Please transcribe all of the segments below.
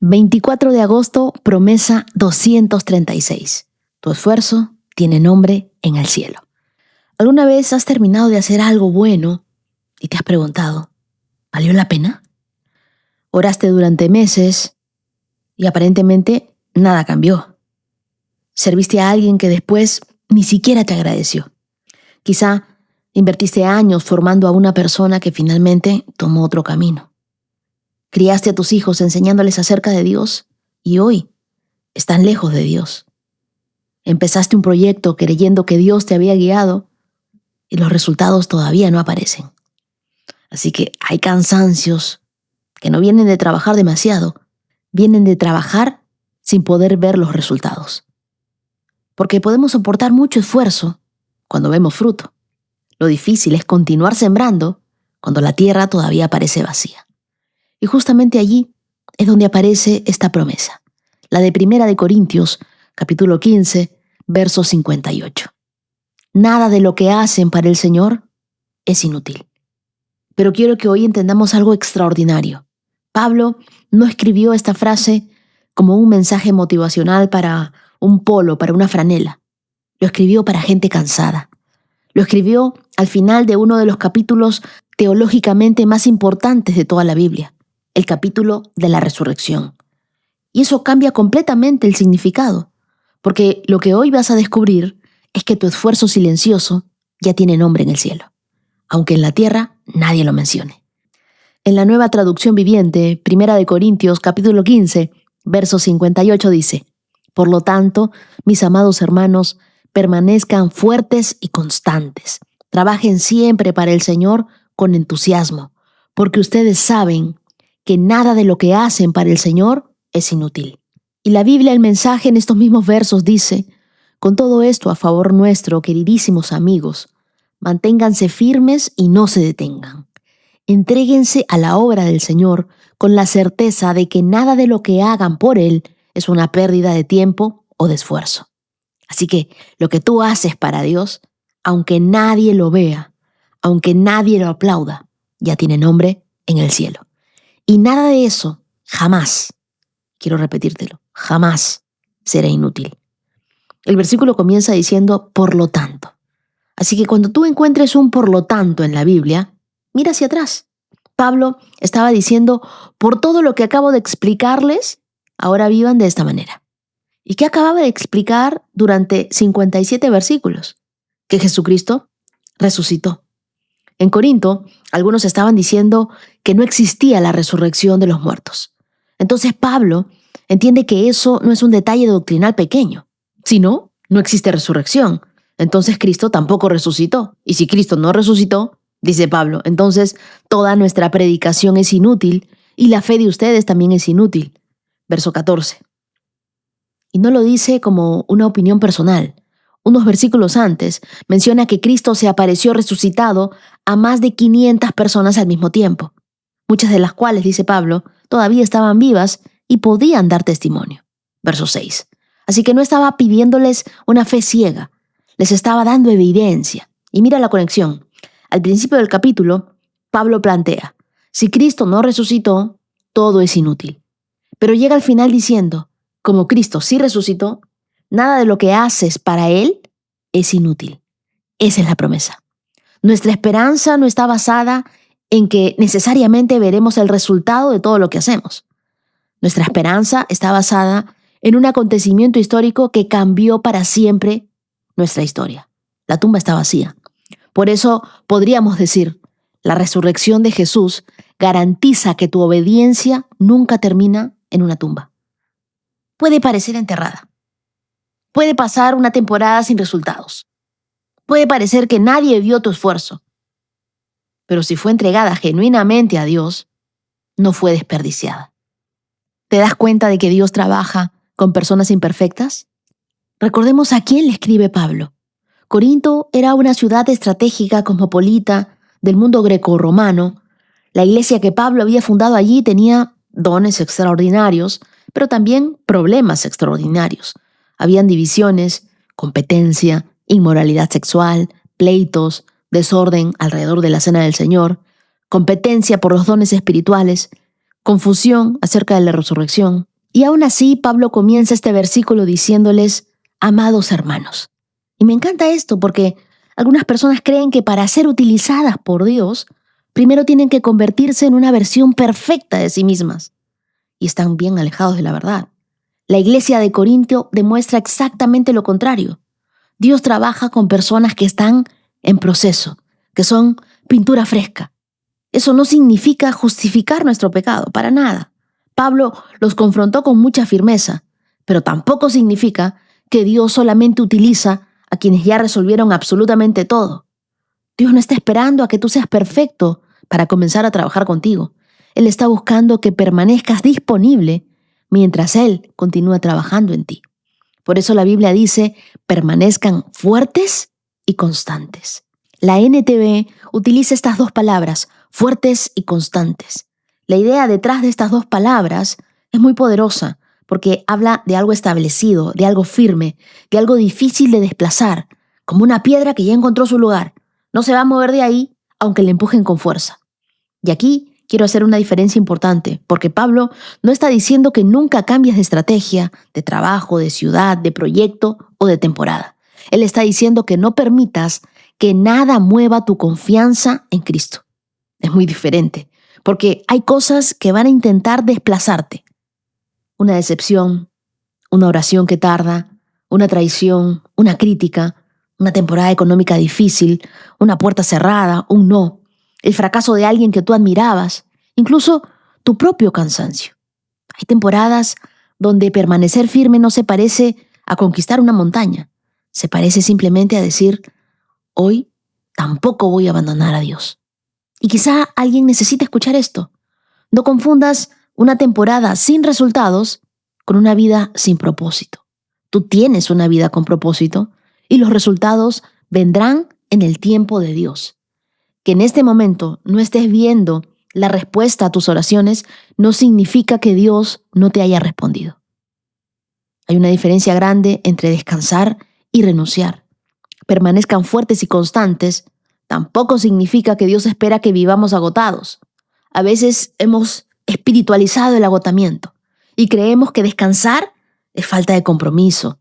24 de agosto, promesa 236. Tu esfuerzo tiene nombre en el cielo. ¿Alguna vez has terminado de hacer algo bueno y te has preguntado, ¿valió la pena? Oraste durante meses y aparentemente nada cambió. Serviste a alguien que después ni siquiera te agradeció. Quizá invertiste años formando a una persona que finalmente tomó otro camino. Criaste a tus hijos enseñándoles acerca de Dios y hoy están lejos de Dios. Empezaste un proyecto creyendo que Dios te había guiado y los resultados todavía no aparecen. Así que hay cansancios que no vienen de trabajar demasiado, vienen de trabajar sin poder ver los resultados. Porque podemos soportar mucho esfuerzo cuando vemos fruto. Lo difícil es continuar sembrando cuando la tierra todavía parece vacía. Y justamente allí es donde aparece esta promesa, la de 1 de Corintios, capítulo 15, verso 58. Nada de lo que hacen para el Señor es inútil. Pero quiero que hoy entendamos algo extraordinario. Pablo no escribió esta frase como un mensaje motivacional para un polo, para una franela. Lo escribió para gente cansada. Lo escribió al final de uno de los capítulos teológicamente más importantes de toda la Biblia, el capítulo de la resurrección. Y eso cambia completamente el significado, porque lo que hoy vas a descubrir es que tu esfuerzo silencioso ya tiene nombre en el cielo, aunque en la tierra nadie lo mencione. En la Nueva Traducción Viviente, 1 de Corintios, capítulo 15, verso 58 dice: Por lo tanto, mis amados hermanos, permanezcan fuertes y constantes. Trabajen siempre para el Señor con entusiasmo, porque ustedes saben que nada de lo que hacen para el Señor es inútil. Y la Biblia, el mensaje en estos mismos versos dice: con todo esto a favor nuestro, queridísimos amigos, manténganse firmes y no se detengan. Entréguense a la obra del Señor con la certeza de que nada de lo que hagan por Él es una pérdida de tiempo o de esfuerzo. Así que lo que tú haces para Dios, aunque nadie lo vea, aunque nadie lo aplauda, ya tiene nombre en el cielo. Y nada de eso, jamás, quiero repetírtelo, jamás será inútil. El versículo comienza diciendo, por lo tanto. Así que cuando tú encuentres un por lo tanto en la Biblia, mira hacia atrás. Pablo estaba diciendo, por todo lo que acabo de explicarles, ahora vivan de esta manera. ¿Y qué acababa de explicar durante 57 versículos? Que Jesucristo resucitó. En Corinto, algunos estaban diciendo que no existía la resurrección de los muertos. Entonces Pablo entiende que eso no es un detalle doctrinal pequeño. Si no, no existe resurrección. Entonces Cristo tampoco resucitó. Y si Cristo no resucitó, dice Pablo, entonces toda nuestra predicación es inútil y la fe de ustedes también es inútil. Verso 14. Y no lo dice como una opinión personal. Unos versículos antes menciona que Cristo se apareció resucitado a más de 500 personas al mismo tiempo, muchas de las cuales, dice Pablo, todavía estaban vivas y podían dar testimonio. Verso 6. Así que no estaba pidiéndoles una fe ciega, les estaba dando evidencia. Y mira la conexión. Al principio del capítulo, Pablo plantea, si Cristo no resucitó, todo es inútil. Pero llega al final diciendo, como Cristo sí resucitó, nada de lo que haces para Él es inútil. Esa es la promesa. Nuestra esperanza no está basada en que necesariamente veremos el resultado de todo lo que hacemos. Nuestra esperanza está basada en un acontecimiento histórico que cambió para siempre nuestra historia. La tumba está vacía. Por eso podríamos decir, la resurrección de Jesús garantiza que tu obediencia nunca termina en una tumba. Puede parecer enterrada. Puede pasar una temporada sin resultados. Puede parecer que nadie vio tu esfuerzo. Pero si fue entregada genuinamente a Dios, no fue desperdiciada. ¿Te das cuenta de que Dios trabaja con personas imperfectas? Recordemos a quién le escribe Pablo. Corinto era una ciudad estratégica cosmopolita del mundo grecorromano. La iglesia que Pablo había fundado allí tenía dones extraordinarios, pero también problemas extraordinarios. Habían divisiones, competencia, inmoralidad sexual, pleitos, desorden alrededor de la cena del Señor, competencia por los dones espirituales, confusión acerca de la resurrección, Y aún así, Pablo comienza este versículo diciéndoles, amados hermanos. Y me encanta esto porque algunas personas creen que para ser utilizadas por Dios, primero tienen que convertirse en una versión perfecta de sí mismas. Y están bien alejados de la verdad. La iglesia de Corintio demuestra exactamente lo contrario. Dios trabaja con personas que están en proceso, que son pintura fresca. Eso no significa justificar nuestro pecado, para nada. Pablo los confrontó con mucha firmeza, pero tampoco significa que Dios solamente utiliza a quienes ya resolvieron absolutamente todo. Dios no está esperando a que tú seas perfecto para comenzar a trabajar contigo. Él está buscando que permanezcas disponible mientras Él continúa trabajando en ti. Por eso la Biblia dice, permanezcan fuertes y constantes. La NTV utiliza estas dos palabras, fuertes y constantes. La idea detrás de estas dos palabras es muy poderosa porque habla de algo establecido, de algo firme, de algo difícil de desplazar, como una piedra que ya encontró su lugar. No se va a mover de ahí aunque le empujen con fuerza. Y aquí quiero hacer una diferencia importante, porque Pablo no está diciendo que nunca cambies de estrategia, de trabajo, de ciudad, de proyecto o de temporada. Él está diciendo que no permitas que nada mueva tu confianza en Cristo. Es muy diferente, porque hay cosas que van a intentar desplazarte. Una decepción, una oración que tarda, una traición, una crítica, una temporada económica difícil, una puerta cerrada, un no, el fracaso de alguien que tú admirabas, incluso tu propio cansancio. Hay temporadas donde permanecer firme no se parece a conquistar una montaña, se parece simplemente a decir, hoy tampoco voy a abandonar a Dios. Y quizá alguien necesite escuchar esto. No confundas una temporada sin resultados con una vida sin propósito. Tú tienes una vida con propósito y los resultados vendrán en el tiempo de Dios. Que en este momento no estés viendo la respuesta a tus oraciones no significa que Dios no te haya respondido. Hay una diferencia grande entre descansar y renunciar. Permanezcan fuertes y constantes tampoco significa que Dios espera que vivamos agotados. A veces hemos espiritualizado el agotamiento y creemos que descansar es falta de compromiso.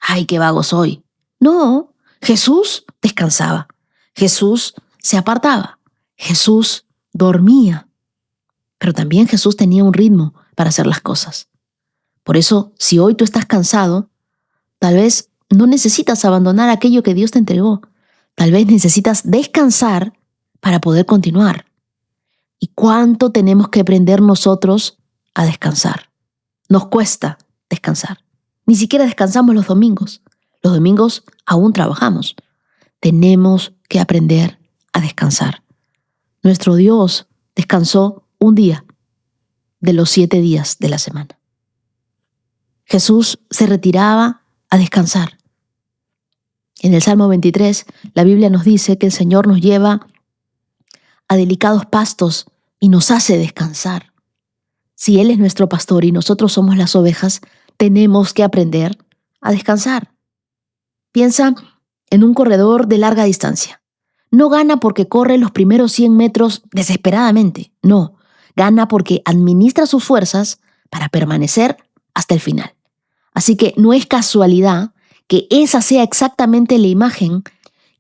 ¡Ay, qué vago soy! No, Jesús descansaba. Jesús se apartaba. Jesús dormía. Pero también Jesús tenía un ritmo para hacer las cosas. Por eso, si hoy tú estás cansado, tal vez no necesitas abandonar aquello que Dios te entregó. Tal vez necesitas descansar para poder continuar. ¿Y cuánto tenemos que aprender nosotros a descansar? Nos cuesta descansar. Ni siquiera descansamos los domingos. Los domingos aún trabajamos. Tenemos que aprender a descansar. Nuestro Dios descansó un día de los 7 días de la semana. Jesús se retiraba a descansar. En el Salmo 23, la Biblia nos dice que el Señor nos lleva a delicados pastos y nos hace descansar. Si Él es nuestro pastor y nosotros somos las ovejas, tenemos que aprender a descansar. Piensa en un corredor de larga distancia. No gana porque corre los primeros 100 metros desesperadamente. No, gana porque administra sus fuerzas para permanecer hasta el final. Así que no es casualidad que esa sea exactamente la imagen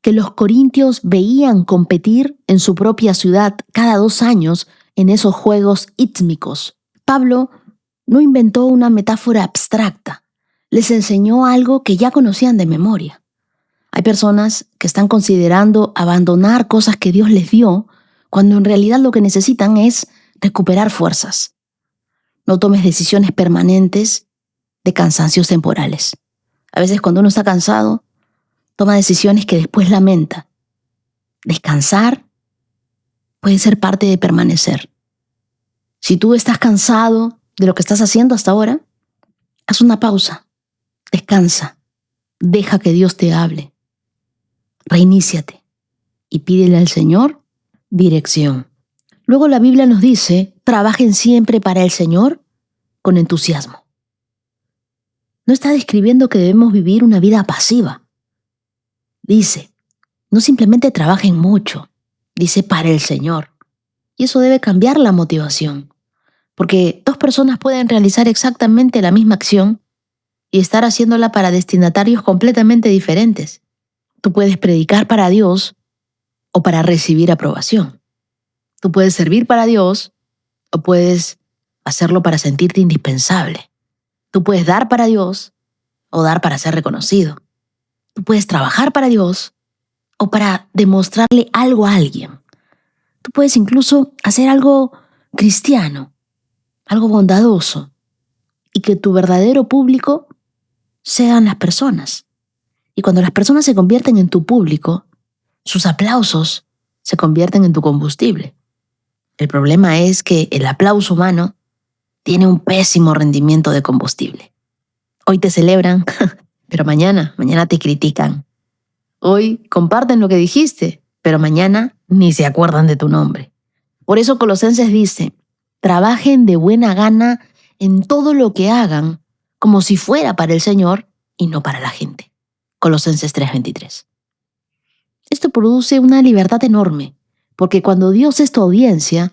que los corintios veían competir en su propia ciudad cada 2 años en esos Juegos Ítmicos. Pablo no inventó una metáfora abstracta, les enseñó algo que ya conocían de memoria. Hay personas que están considerando abandonar cosas que Dios les dio, cuando en realidad lo que necesitan es recuperar fuerzas. No tomes decisiones permanentes de cansancios temporales. A veces cuando uno está cansado, toma decisiones que después lamenta. Descansar puede ser parte de permanecer. Si tú estás cansado de lo que estás haciendo hasta ahora, haz una pausa, descansa, deja que Dios te hable, reiníciate y pídele al Señor dirección. Luego la Biblia nos dice, trabajen siempre para el Señor con entusiasmo. No está describiendo que debemos vivir una vida pasiva. Dice, no simplemente trabajen mucho, dice para el Señor. Y eso debe cambiar la motivación. Porque dos personas pueden realizar exactamente la misma acción y estar haciéndola para destinatarios completamente diferentes. Tú puedes predicar para Dios o para recibir aprobación. Tú puedes servir para Dios o puedes hacerlo para sentirte indispensable. Tú puedes dar para Dios o dar para ser reconocido. Tú puedes trabajar para Dios o para demostrarle algo a alguien. Tú puedes incluso hacer algo cristiano, algo bondadoso, y que tu verdadero público sean las personas. Y cuando las personas se convierten en tu público, sus aplausos se convierten en tu combustible. El problema es que el aplauso humano tiene un pésimo rendimiento de combustible. Hoy te celebran, pero mañana te critican. Hoy comparten lo que dijiste, pero mañana ni se acuerdan de tu nombre. Por eso Colosenses dice, trabajen de buena gana en todo lo que hagan, como si fuera para el Señor y no para la gente. Colosenses 3:23. Esto produce una libertad enorme, porque cuando Dios es tu audiencia,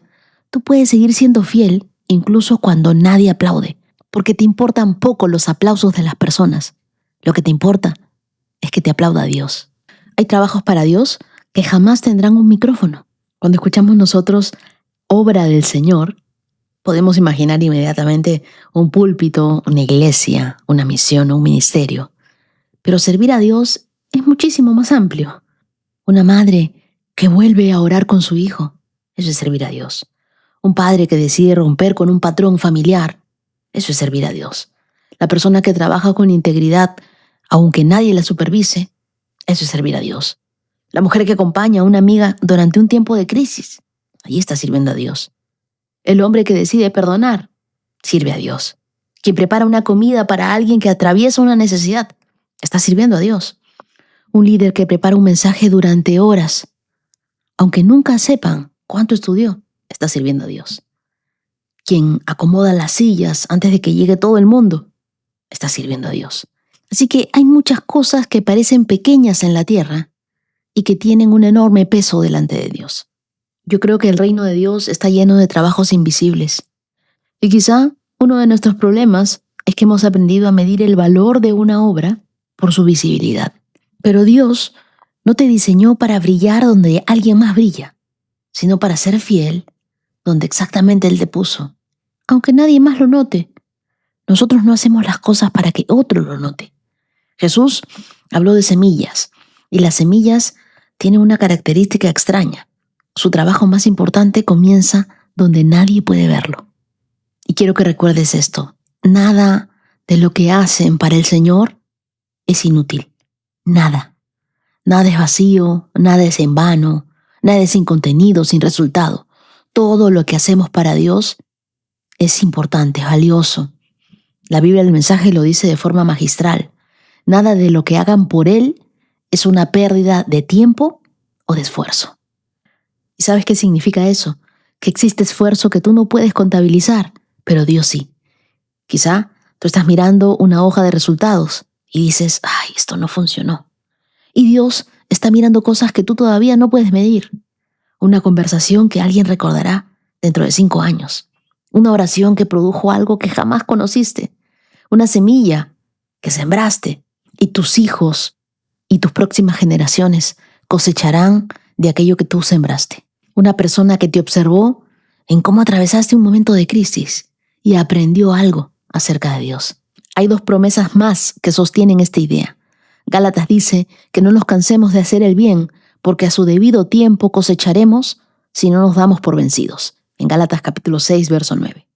tú puedes seguir siendo fiel incluso cuando nadie aplaude, porque te importan poco los aplausos de las personas. Lo que te importa es que te aplauda Dios. Hay trabajos para Dios que jamás tendrán un micrófono. Cuando escuchamos nosotros obra del Señor, podemos imaginar inmediatamente un púlpito, una iglesia, una misión o un ministerio. Pero servir a Dios es muchísimo más amplio. Una madre que vuelve a orar con su hijo, eso es servir a Dios. Un padre que decide romper con un patrón familiar, eso es servir a Dios. La persona que trabaja con integridad, aunque nadie la supervise, eso es servir a Dios. La mujer que acompaña a una amiga durante un tiempo de crisis, allí está sirviendo a Dios. El hombre que decide perdonar, sirve a Dios. Quien prepara una comida para alguien que atraviesa una necesidad, está sirviendo a Dios. Un líder que prepara un mensaje durante horas, aunque nunca sepan cuánto estudió, está sirviendo a Dios. Quien acomoda las sillas antes de que llegue todo el mundo, está sirviendo a Dios. Así que hay muchas cosas que parecen pequeñas en la tierra y que tienen un enorme peso delante de Dios. Yo creo que el reino de Dios está lleno de trabajos invisibles. Y quizá uno de nuestros problemas es que hemos aprendido a medir el valor de una obra por su visibilidad. Pero Dios no te diseñó para brillar donde alguien más brilla, sino para ser fiel donde exactamente Él te puso. Aunque nadie más lo note, nosotros no hacemos las cosas para que otro lo note. Jesús habló de semillas, y las semillas tienen una característica extraña. Su trabajo más importante comienza donde nadie puede verlo. Y quiero que recuerdes esto. Nada de lo que hacen para el Señor es inútil. Nada. Nada es vacío, nada es en vano, nada es sin contenido, sin resultado. Todo lo que hacemos para Dios es importante, es valioso. La Biblia del mensaje lo dice de forma magistral. Nada de lo que hagan por Él es una pérdida de tiempo o de esfuerzo. ¿Y sabes qué significa eso? Que existe esfuerzo que tú no puedes contabilizar, pero Dios sí. Quizá tú estás mirando una hoja de resultados y dices, ¡ay, esto no funcionó! Y Dios está mirando cosas que tú todavía no puedes medir. Una conversación que alguien recordará dentro de 5 años. Una oración que produjo algo que jamás conociste. Una semilla que sembraste y tus hijos y tus próximas generaciones cosecharán de aquello que tú sembraste. Una persona que te observó en cómo atravesaste un momento de crisis y aprendió algo acerca de Dios. Hay 2 promesas más que sostienen esta idea. Gálatas dice que no nos cansemos de hacer el bien, porque a su debido tiempo cosecharemos si no nos damos por vencidos. En Gálatas capítulo 6, verso 9.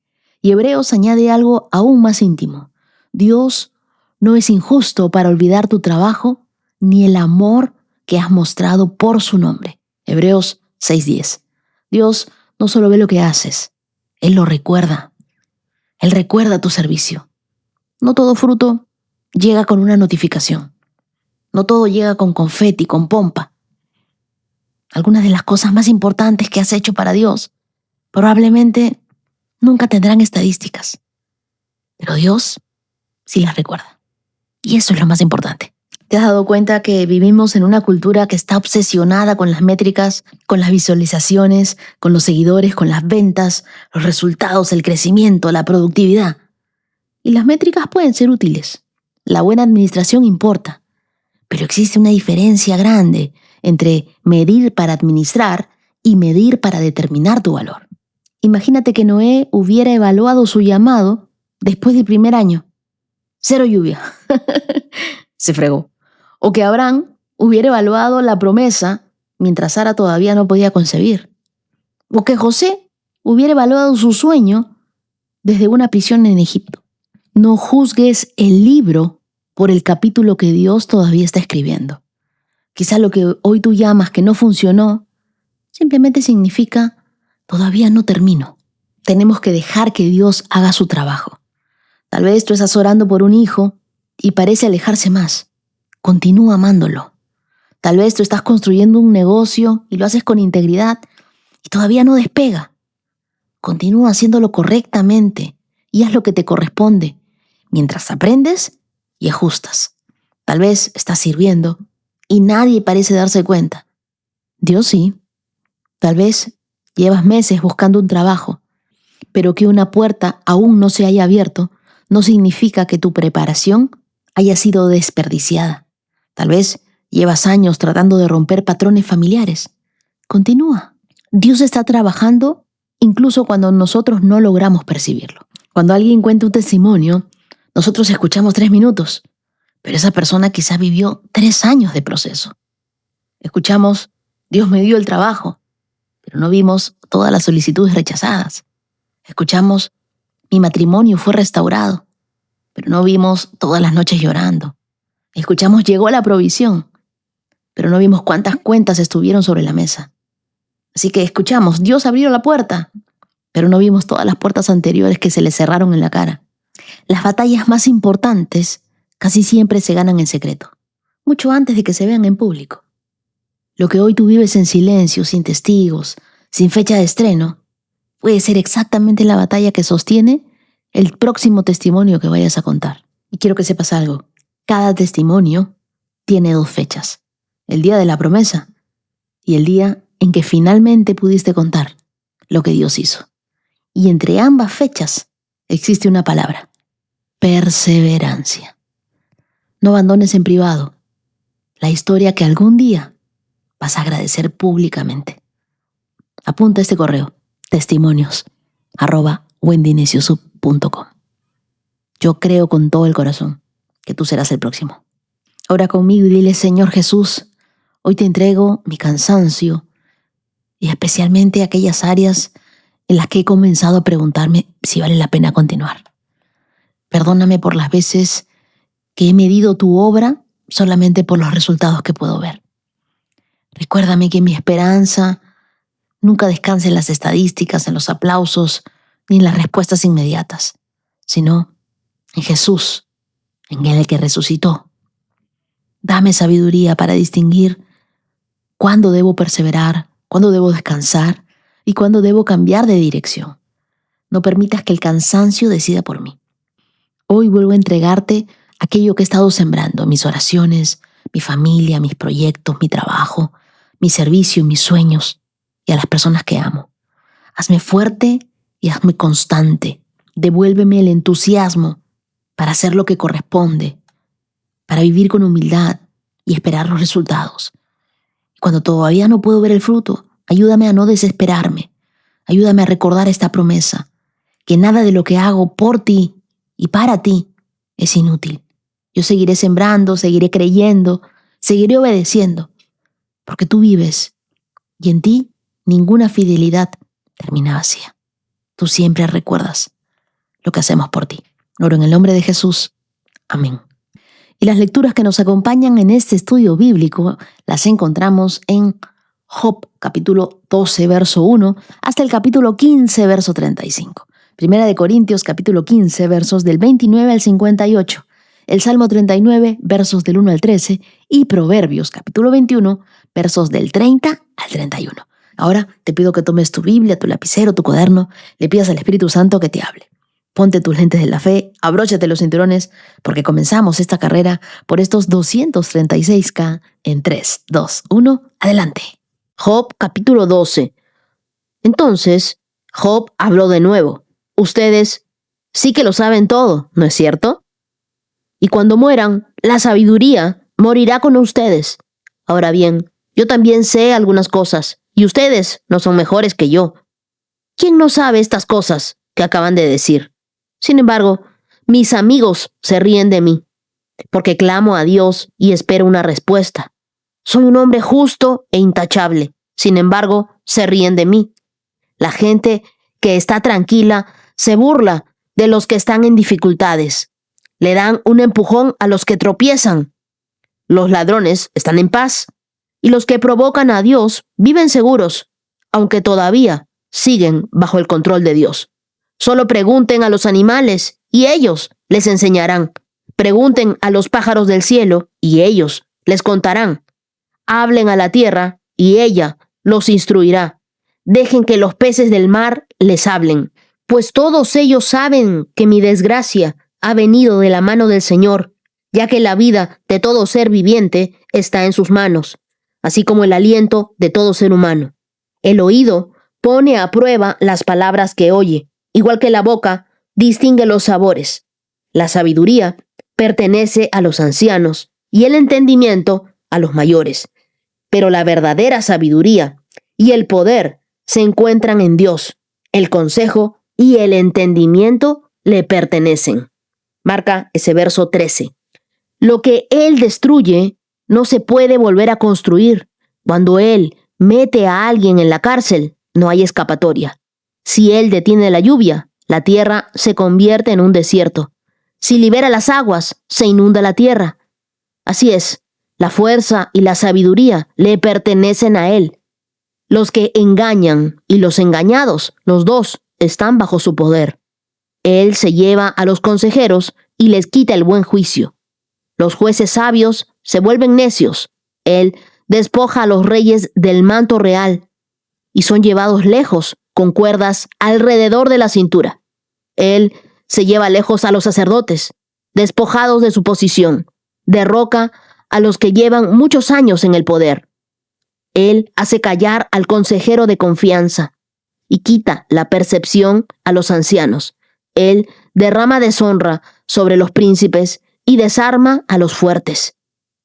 Y Hebreos añade algo aún más íntimo. Dios no es injusto para olvidar tu trabajo ni el amor que has mostrado por su nombre. Hebreos 6:10. Dios no solo ve lo que haces, Él lo recuerda. Él recuerda tu servicio. No todo fruto llega con una notificación. No todo llega con confeti, con pompa. Algunas de las cosas más importantes que has hecho para Dios probablemente nunca tendrán estadísticas. Pero Dios sí las recuerda. Y eso es lo más importante. ¿Te has dado cuenta que vivimos en una cultura que está obsesionada con las métricas, con las visualizaciones, con los seguidores, con las ventas, los resultados, el crecimiento, la productividad? Y las métricas pueden ser útiles. La buena administración importa. Pero existe una diferencia grande entre medir para administrar y medir para determinar tu valor. Imagínate que Noé hubiera evaluado su llamado después del primer año. 0 lluvia. Se fregó. O que Abraham hubiera evaluado la promesa mientras Sara todavía no podía concebir. O que José hubiera evaluado su sueño desde una prisión en Egipto. No juzgues el libro por el capítulo que Dios todavía está escribiendo. Quizá lo que hoy tú llamas que no funcionó simplemente significa todavía no termino. Tenemos que dejar que Dios haga su trabajo. Tal vez tú estás orando por un hijo y parece alejarse más. Continúa amándolo. Tal vez tú estás construyendo un negocio y lo haces con integridad y todavía no despega. Continúa haciéndolo correctamente y haz lo que te corresponde mientras aprendes y ajustas. Tal vez estás sirviendo y nadie parece darse cuenta. Dios sí. Tal vez llevas meses buscando un trabajo, pero que una puerta aún no se haya abierto no significa que tu preparación haya sido desperdiciada. Tal vez llevas años tratando de romper patrones familiares. Continúa. Dios está trabajando incluso cuando nosotros no logramos percibirlo. Cuando alguien cuenta un testimonio, nosotros escuchamos 3 minutos, pero esa persona quizá vivió 3 años de proceso. Escuchamos, Dios me dio el trabajo, pero no vimos todas las solicitudes rechazadas. Escuchamos, mi matrimonio fue restaurado, pero no vimos todas las noches llorando. Escuchamos, llegó la provisión, pero no vimos cuántas cuentas estuvieron sobre la mesa. Así que escuchamos, Dios abrió la puerta, pero no vimos todas las puertas anteriores que se le cerraron en la cara. Las batallas más importantes casi siempre se ganan en secreto, mucho antes de que se vean en público. Lo que hoy tú vives en silencio, sin testigos, sin fecha de estreno, puede ser exactamente la batalla que sostiene el próximo testimonio que vayas a contar. Y quiero que sepas algo. Cada testimonio tiene 2 fechas. El día de la promesa y el día en que finalmente pudiste contar lo que Dios hizo. Y entre ambas fechas existe una palabra: perseverancia. No abandones en privado la historia que algún día vas a agradecer públicamente. Apunta este correo: testimonios@wendyneciosub.com. Yo creo con todo el corazón que tú serás el próximo. Ora conmigo y dile: Señor Jesús, hoy te entrego mi cansancio y especialmente aquellas áreas en las que he comenzado a preguntarme si vale la pena continuar. Perdóname por las veces que he medido tu obra solamente por los resultados que puedo ver. Recuérdame que mi esperanza nunca descansa en las estadísticas, en los aplausos, ni en las respuestas inmediatas, sino en Jesús, en el que resucitó. Dame sabiduría para distinguir cuándo debo perseverar, cuándo debo descansar y cuándo debo cambiar de dirección. No permitas que el cansancio decida por mí. Hoy vuelvo a entregarte aquello que he estado sembrando, mis oraciones, mi familia, mis proyectos, mi trabajo, mi servicio, mis sueños y a las personas que amo. Hazme fuerte y hazme constante. Devuélveme el entusiasmo para hacer lo que corresponde, para vivir con humildad y esperar los resultados. Cuando todavía no puedo ver el fruto, ayúdame a no desesperarme. Ayúdame a recordar esta promesa, que nada de lo que hago por ti y para ti es inútil. Yo seguiré sembrando, seguiré creyendo, seguiré obedeciendo, porque tú vives y en ti ninguna fidelidad termina vacía. Tú siempre recuerdas lo que hacemos por ti. Oro en el nombre de Jesús. Amén. Y las lecturas que nos acompañan en este estudio bíblico las encontramos en Job, capítulo 12, verso 1, hasta el capítulo 15, verso 35. Primera de Corintios, capítulo 15, versos del 29 al 58. El Salmo 39, versos del 1 al 13. Y Proverbios, capítulo 21, versos del 30 al 31. Ahora te pido que tomes tu Biblia, tu lapicero, tu cuaderno, le pidas al Espíritu Santo que te hable. Ponte tus lentes de la fe abróchate los cinturones porque comenzamos esta carrera por estos 236K en 3, 2, 1, adelante. Job capítulo 12. Entonces, Job habló de nuevo. Ustedes sí que lo saben todo, ¿no es cierto? Y cuando mueran, la sabiduría morirá con ustedes. Ahora bien, yo también sé algunas cosas, y ustedes no son mejores que yo. ¿Quién no sabe estas cosas que acaban de decir? Sin embargo, mis amigos se ríen de mí, porque clamo a Dios y espero una respuesta. Soy un hombre justo e intachable. Sin embargo, se ríen de mí. La gente que está tranquila se burla de los que están en dificultades. Le dan un empujón a los que tropiezan. Los ladrones están en paz, y los que provocan a Dios viven seguros, aunque todavía siguen bajo el control de Dios. Solo pregunten a los animales, y ellos les enseñarán. Pregunten a los pájaros del cielo, y ellos les contarán. Hablen a la tierra, y ella los instruirá. Dejen que los peces del mar les hablen, pues todos ellos saben que mi desgracia ha venido de la mano del Señor, ya que la vida de todo ser viviente está en sus manos, así como el aliento de todo ser humano. El oído pone a prueba las palabras que oye, igual que la boca distingue los sabores. La sabiduría pertenece a los ancianos y el entendimiento a los mayores. Pero la verdadera sabiduría y el poder se encuentran en Dios. El consejo y el entendimiento le pertenecen. Marca ese verso 13. Lo que Él destruye no se puede volver a construir. Cuando Él mete a alguien en la cárcel, no hay escapatoria. Si Él detiene la lluvia, la tierra se convierte en un desierto. Si libera las aguas, se inunda la tierra. Así es, la fuerza y la sabiduría le pertenecen a Él. Los que engañan y los engañados, los dos, están bajo su poder. Él se lleva a los consejeros y les quita el buen juicio. Los jueces sabios se vuelven necios. Él despoja a los reyes del manto real y son llevados lejos con cuerdas alrededor de la cintura. Él se lleva lejos a los sacerdotes, despojados de su posición. Derroca a los que llevan muchos años en el poder. Él hace callar al consejero de confianza y quita la percepción a los ancianos. Él derrama deshonra sobre los príncipes y desarma a los fuertes.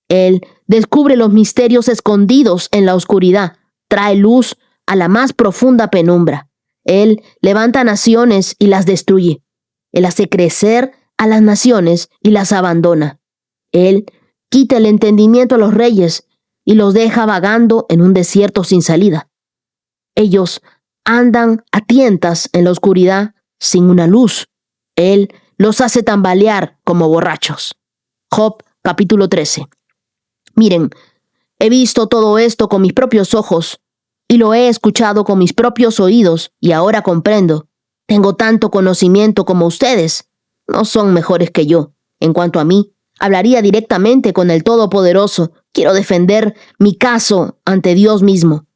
Él descubre los misterios escondidos en la oscuridad, trae luz a la más profunda penumbra. Él levanta naciones y las destruye. Él hace crecer a las naciones y las abandona. Él quita el entendimiento a los reyes y los deja vagando en un desierto sin salida. Ellos andan a tientas en la oscuridad sin una luz. Él los hace tambalear como borrachos. Job capítulo 13. Miren, he visto todo esto con mis propios ojos y lo he escuchado con mis propios oídos y ahora comprendo. Tengo tanto conocimiento como ustedes. No son mejores que yo. En cuanto a mí, hablaría directamente con el Todopoderoso. Quiero defender mi caso ante Dios mismo.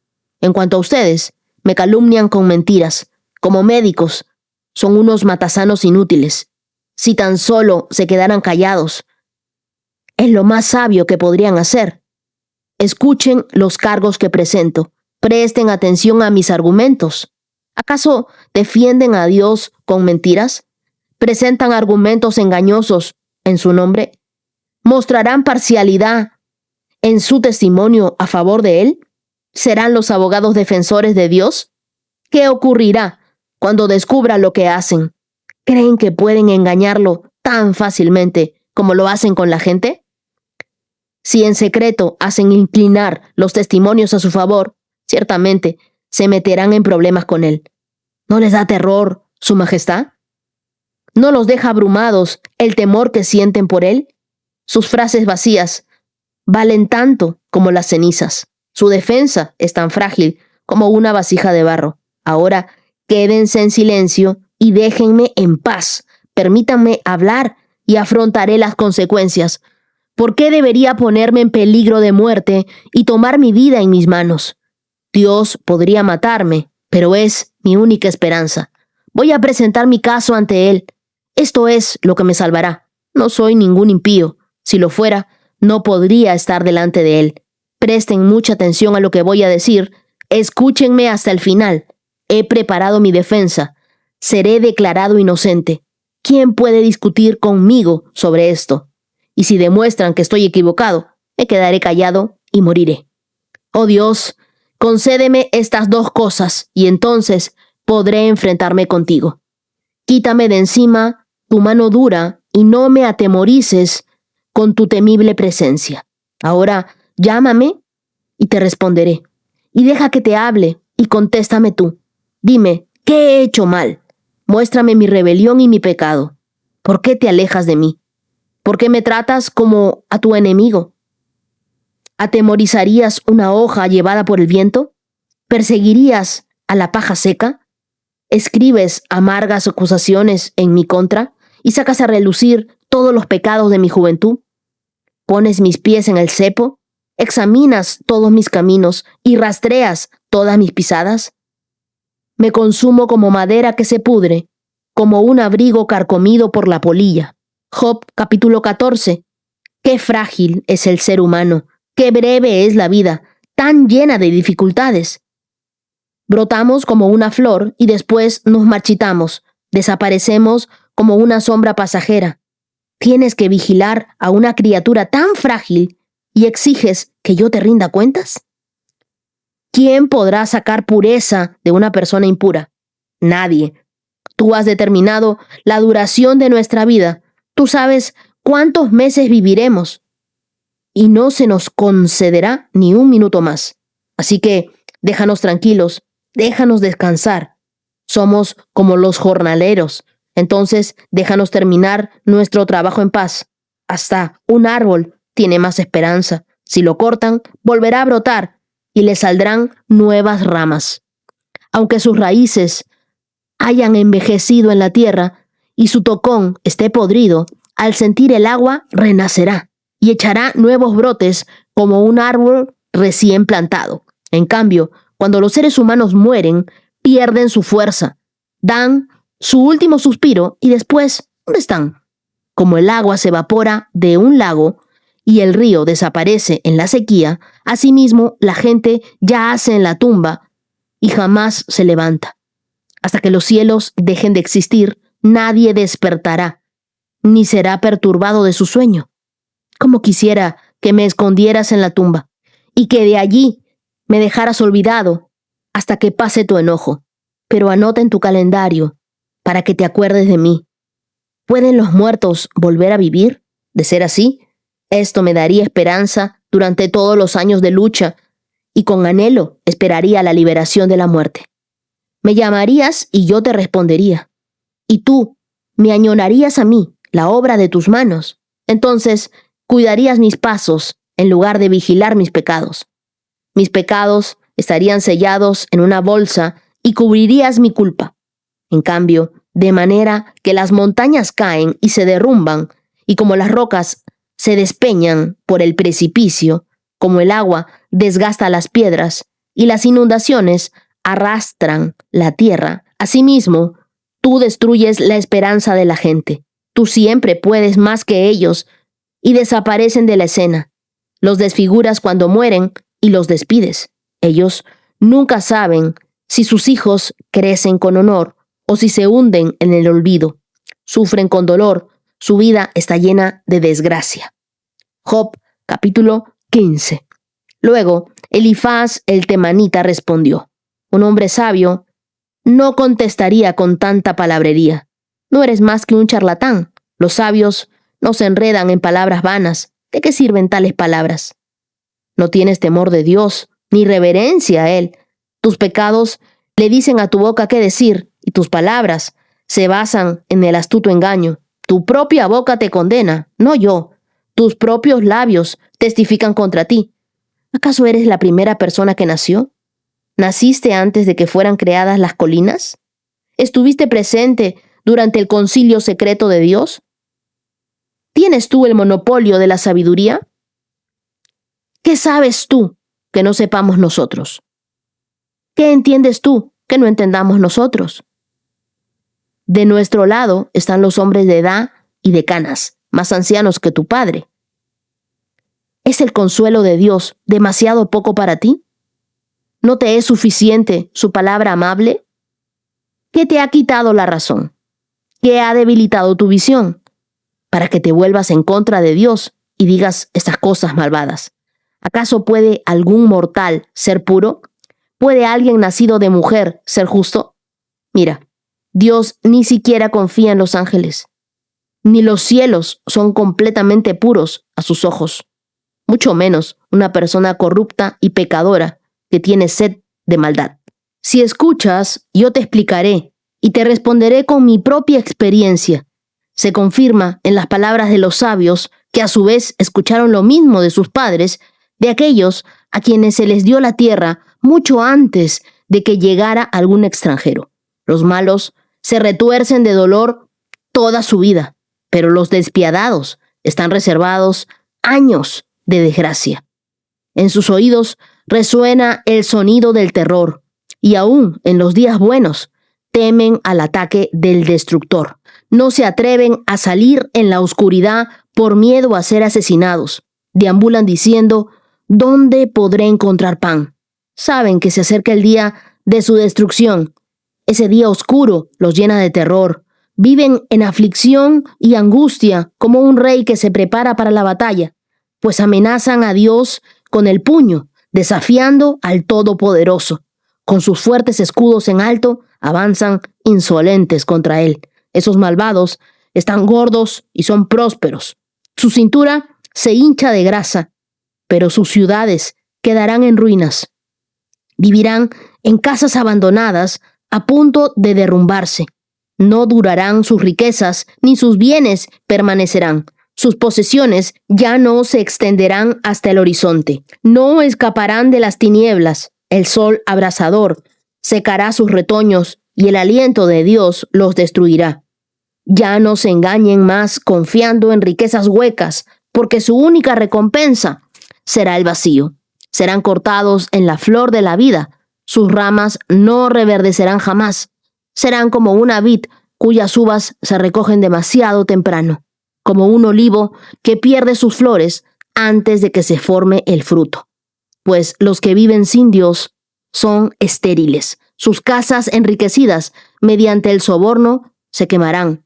En cuanto a ustedes, me calumnian con mentiras. Como médicos, son unos matasanos inútiles. Si tan solo se quedaran callados, es lo más sabio que podrían hacer. Escuchen los cargos que presento. Presten atención a mis argumentos. ¿Acaso defienden a Dios con mentiras? ¿Presentan argumentos engañosos en su nombre? ¿Mostrarán parcialidad en su testimonio a favor de Él? ¿Serán los abogados defensores de Dios? ¿Qué ocurrirá cuando descubra lo que hacen? ¿Creen que pueden engañarlo tan fácilmente como lo hacen con la gente? Si en secreto hacen inclinar los testimonios a su favor, ciertamente se meterán en problemas con Él. ¿No les da terror su majestad? ¿No los deja abrumados el temor que sienten por Él? Sus frases vacías valen tanto como las cenizas. Su defensa es tan frágil como una vasija de barro. Ahora quédense en silencio y déjenme en paz. Permítanme hablar y afrontaré las consecuencias. ¿Por qué debería ponerme en peligro de muerte y tomar mi vida en mis manos? Dios podría matarme, pero es mi única esperanza. Voy a presentar mi caso ante Él. Esto es lo que me salvará. No soy ningún impío. Si lo fuera, no podría estar delante de él. Presten mucha atención a lo que voy a decir. Escúchenme hasta el final. He preparado mi defensa. Seré declarado inocente. ¿Quién puede discutir conmigo sobre esto? Y si demuestran que estoy equivocado, me quedaré callado y moriré. Oh Dios, concédeme estas dos cosas y entonces podré enfrentarme contigo. Quítame de encima tu mano dura y no me atemorices con tu temible presencia. Ahora llámame y te responderé. Y deja que te hable y contéstame tú. Dime, ¿qué he hecho mal? Muéstrame mi rebelión y mi pecado. ¿Por qué te alejas de mí? ¿Por qué me tratas como a tu enemigo? ¿Atemorizarías una hoja llevada por el viento? ¿Perseguirías a la paja seca? ¿Escribes amargas acusaciones en mi contra y sacas a relucir todos los pecados de mi juventud? ¿Pones mis pies en el cepo? ¿Examinas todos mis caminos y rastreas todas mis pisadas? Me consumo como madera que se pudre, como un abrigo carcomido por la polilla. Job capítulo 14. Qué frágil es el ser humano, qué breve es la vida, tan llena de dificultades. Brotamos como una flor y después nos marchitamos, desaparecemos como una sombra pasajera. Tienes que vigilar a una criatura tan frágil y exiges que yo te rinda cuentas. ¿Quién podrá sacar pureza de una persona impura? Nadie. Tú has determinado la duración de nuestra vida. Tú sabes cuántos meses viviremos y no se nos concederá ni un minuto más. Así que déjanos tranquilos, déjanos descansar. Somos como los jornaleros. Entonces déjanos terminar nuestro trabajo en paz. Hasta un árbol tiene más esperanza. Si lo cortan, volverá a brotar y le saldrán nuevas ramas. Aunque sus raíces hayan envejecido en la tierra y su tocón esté podrido, al sentir el agua renacerá y echará nuevos brotes como un árbol recién plantado. En cambio, cuando los seres humanos mueren, pierden su fuerza, dan su último suspiro y después, ¿dónde están? Como el agua se evapora de un lago y el río desaparece en la sequía, asimismo la gente yace en la tumba y jamás se levanta. Hasta que los cielos dejen de existir, nadie despertará, ni será perturbado de su sueño. Como quisiera que me escondieras en la tumba y que de allí me dejaras olvidado hasta que pase tu enojo. Pero anota en tu calendario para que te acuerdes de mí. ¿Pueden los muertos volver a vivir? De ser así, esto me daría esperanza durante todos los años de lucha y con anhelo esperaría la liberación de la muerte. Me llamarías y yo te respondería. Y tú me añorarías a mí la obra de tus manos. Entonces cuidarías mis pasos en lugar de vigilar mis pecados. Mis pecados estarían sellados en una bolsa y cubrirías mi culpa. En cambio, de manera que las montañas caen y se derrumban, y como las rocas se despeñan por el precipicio, como el agua desgasta las piedras y las inundaciones arrastran la tierra, asimismo, tú destruyes la esperanza de la gente. Tú siempre puedes más que ellos y desaparecen de la escena. Los desfiguras cuando mueren y los despides. Ellos nunca saben si sus hijos crecen con honor o si se hunden en el olvido. Sufren con dolor, su vida está llena de desgracia. Job, capítulo 15. Luego, Elifaz el temanita respondió: un hombre sabio no contestaría con tanta palabrería. No eres más que un charlatán. Los sabios no se enredan en palabras vanas. ¿De qué sirven tales palabras? No tienes temor de Dios, ni reverencia a Él. Tus pecados le dicen a tu boca qué decir, y tus palabras se basan en el astuto engaño. Tu propia boca te condena, no yo. Tus propios labios testifican contra ti. ¿Acaso eres la primera persona que nació? ¿Naciste antes de que fueran creadas las colinas? ¿Estuviste presente durante el concilio secreto de Dios? ¿Tienes tú el monopolio de la sabiduría? ¿Qué sabes tú que no sepamos nosotros? ¿Qué entiendes tú que no entendamos nosotros? De nuestro lado están los hombres de edad y de canas, más ancianos que tu padre. ¿Es el consuelo de Dios demasiado poco para ti? ¿No te es suficiente su palabra amable? ¿Qué te ha quitado la razón? ¿Qué ha debilitado tu visión? Para que te vuelvas en contra de Dios y digas estas cosas malvadas. ¿Acaso puede algún mortal ser puro? ¿Puede alguien nacido de mujer ser justo? Mira, Dios ni siquiera confía en los ángeles, ni los cielos son completamente puros a sus ojos, mucho menos una persona corrupta y pecadora que tiene sed de maldad. Si escuchas, yo te explicaré y te responderé con mi propia experiencia. Se confirma en las palabras de los sabios que a su vez escucharon lo mismo de sus padres, de aquellos a quienes se les dio la tierra mucho antes de que llegara algún extranjero. Los malos se retuercen de dolor toda su vida, pero los despiadados están reservados años de desgracia. En sus oídos resuena el sonido del terror, y aún en los días buenos temen al ataque del destructor. No se atreven a salir en la oscuridad por miedo a ser asesinados. Deambulan diciendo, ¿dónde podré encontrar pan? Saben que se acerca el día de su destrucción. Ese día oscuro los llena de terror. Viven en aflicción y angustia como un rey que se prepara para la batalla, pues amenazan a Dios con el puño, desafiando al Todopoderoso. Con sus fuertes escudos en alto, avanzan insolentes contra él. Esos malvados están gordos y son prósperos. Su cintura se hincha de grasa, pero sus ciudades quedarán en ruinas. Vivirán en casas abandonadas a punto de derrumbarse. No durarán sus riquezas, ni sus bienes permanecerán. Sus posesiones ya no se extenderán hasta el horizonte. No escaparán de las tinieblas. El sol abrasador secará sus retoños y el aliento de Dios los destruirá. Ya no se engañen más confiando en riquezas huecas, porque su única recompensa será el vacío. Serán cortados en la flor de la vida. Sus ramas no reverdecerán jamás. Serán como una vid cuyas uvas se recogen demasiado temprano, como un olivo que pierde sus flores antes de que se forme el fruto. Pues los que viven sin Dios son estériles. Sus casas enriquecidas mediante el soborno se quemarán.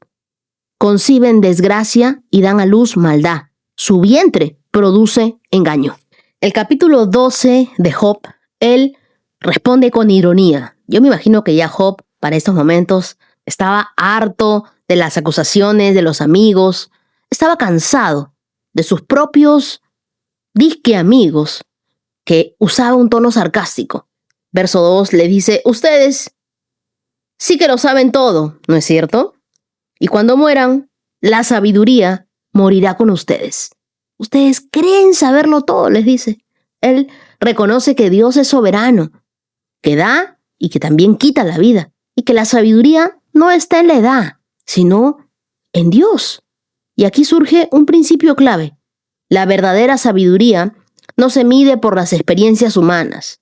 Conciben desgracia y dan a luz maldad. Su vientre produce engaño. El capítulo 12 de Job, él responde con ironía. Yo me imagino que ya Job, para estos momentos, estaba harto de las acusaciones de los amigos. Estaba cansado de sus propios disque amigos que usaba un tono sarcástico. Verso 2 le dice, ustedes sí que lo saben todo, ¿no es cierto? Y cuando mueran, la sabiduría morirá con ustedes. Ustedes creen saberlo todo, les dice. Él reconoce que Dios es soberano, que da y que también quita la vida, y que la sabiduría no está en la edad, sino en Dios. Y aquí surge un principio clave. La verdadera sabiduría no se mide por las experiencias humanas.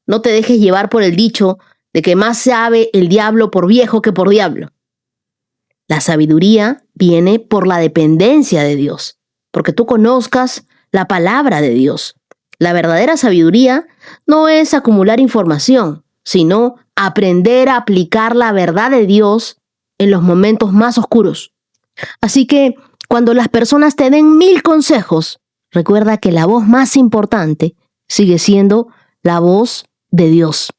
No te dejes llevar por el dicho de que más sabe el diablo por viejo que por diablo. La sabiduría viene por la dependencia de Dios, porque tú conozcas la palabra de Dios. La verdadera sabiduría no es acumular información, sino aprender a aplicar la verdad de Dios en los momentos más oscuros. Así que cuando las personas te den 1000 consejos, recuerda que la voz más importante sigue siendo la voz de Dios.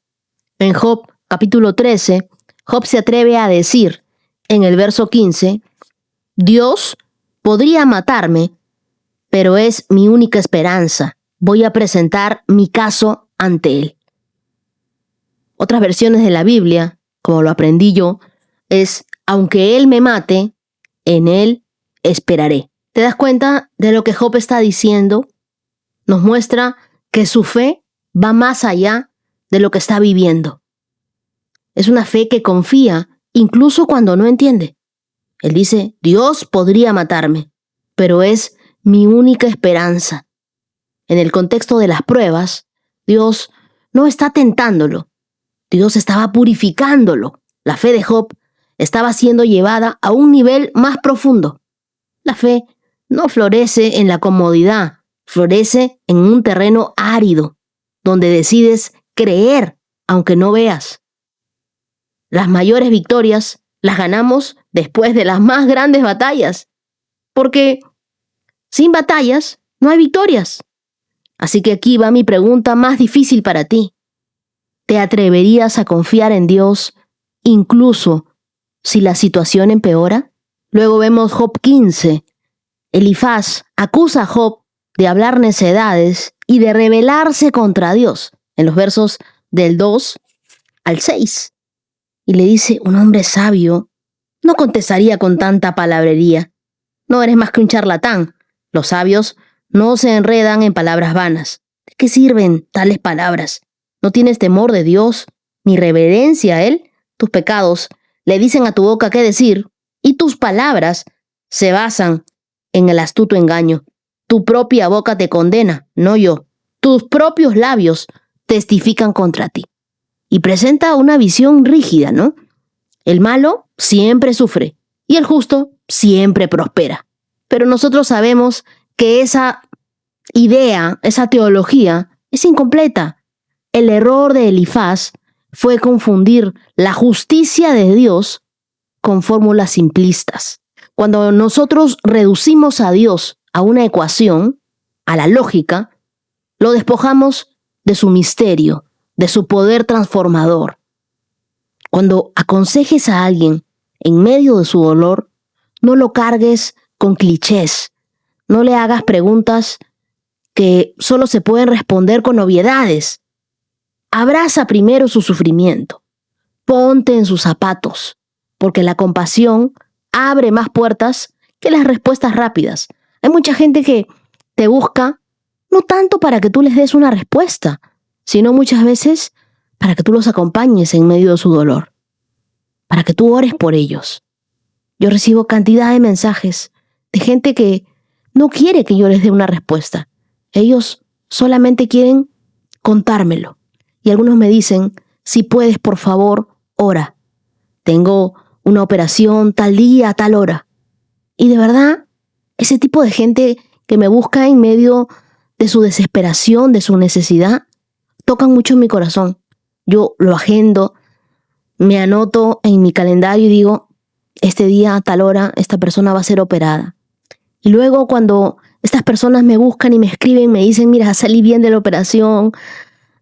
En Job, capítulo 13, Job se atreve a decir, en el verso 15, Dios podría matarme, pero es mi única esperanza. Voy a presentar mi caso ante él. Otras versiones de la Biblia, como lo aprendí yo, es, aunque él me mate, en él esperaré. ¿Te das cuenta de lo que Job está diciendo? Nos muestra que su fe va más allá de lo que está viviendo. Es una fe que confía incluso cuando no entiende. Él dice, Dios podría matarme, pero es mi única esperanza. En el contexto de las pruebas, Dios no está tentándolo. Dios estaba purificándolo. La fe de Job estaba siendo llevada a un nivel más profundo. La fe no florece en la comodidad, florece en un terreno árido, donde decides creer aunque no veas. Las mayores victorias las ganamos después de las más grandes batallas, porque sin batallas no hay victorias. Así que aquí va mi pregunta más difícil para ti. ¿Te atreverías a confiar en Dios incluso si la situación empeora? Luego vemos Job 15. Elifaz acusa a Job de hablar necedades y de rebelarse contra Dios, en los versos del 2 al 6. Y le dice, un hombre sabio no contestaría con tanta palabrería. No eres más que un charlatán. Los sabios no se enredan en palabras vanas. ¿De qué sirven tales palabras? ¿No tienes temor de Dios ni reverencia a Él? Tus pecados le dicen a tu boca qué decir, y tus palabras se basan en el astuto engaño. Tu propia boca te condena, no yo. Tus propios labios testifican contra ti. Y presenta una visión rígida, ¿no? El malo siempre sufre y el justo siempre prospera. Pero nosotros sabemos que esa idea, esa teología, es incompleta. El error de Elifaz fue confundir la justicia de Dios con fórmulas simplistas. Cuando nosotros reducimos a Dios a una ecuación, a la lógica, lo despojamos de su misterio, de su poder transformador. Cuando aconsejes a alguien en medio de su dolor, no lo cargues con clichés, no le hagas preguntas que solo se pueden responder con obviedades. Abraza primero su sufrimiento, ponte en sus zapatos, porque la compasión abre más puertas que las respuestas rápidas. Hay mucha gente que te busca no tanto para que tú les des una respuesta, sino muchas veces para que tú los acompañes en medio de su dolor, para que tú ores por ellos. Yo recibo cantidad de mensajes de gente que no quiere que yo les dé una respuesta. Ellos solamente quieren contármelo. Y algunos me dicen, si puedes, por favor, ora. Tengo una operación tal día, a tal hora. Y de verdad, ese tipo de gente que me busca en medio de su desesperación, de su necesidad, tocan mucho en mi corazón. Yo lo agendo, me anoto en mi calendario y digo, este día, a tal hora, esta persona va a ser operada. Y luego cuando estas personas me buscan y me escriben, me dicen, mira, salí bien de la operación,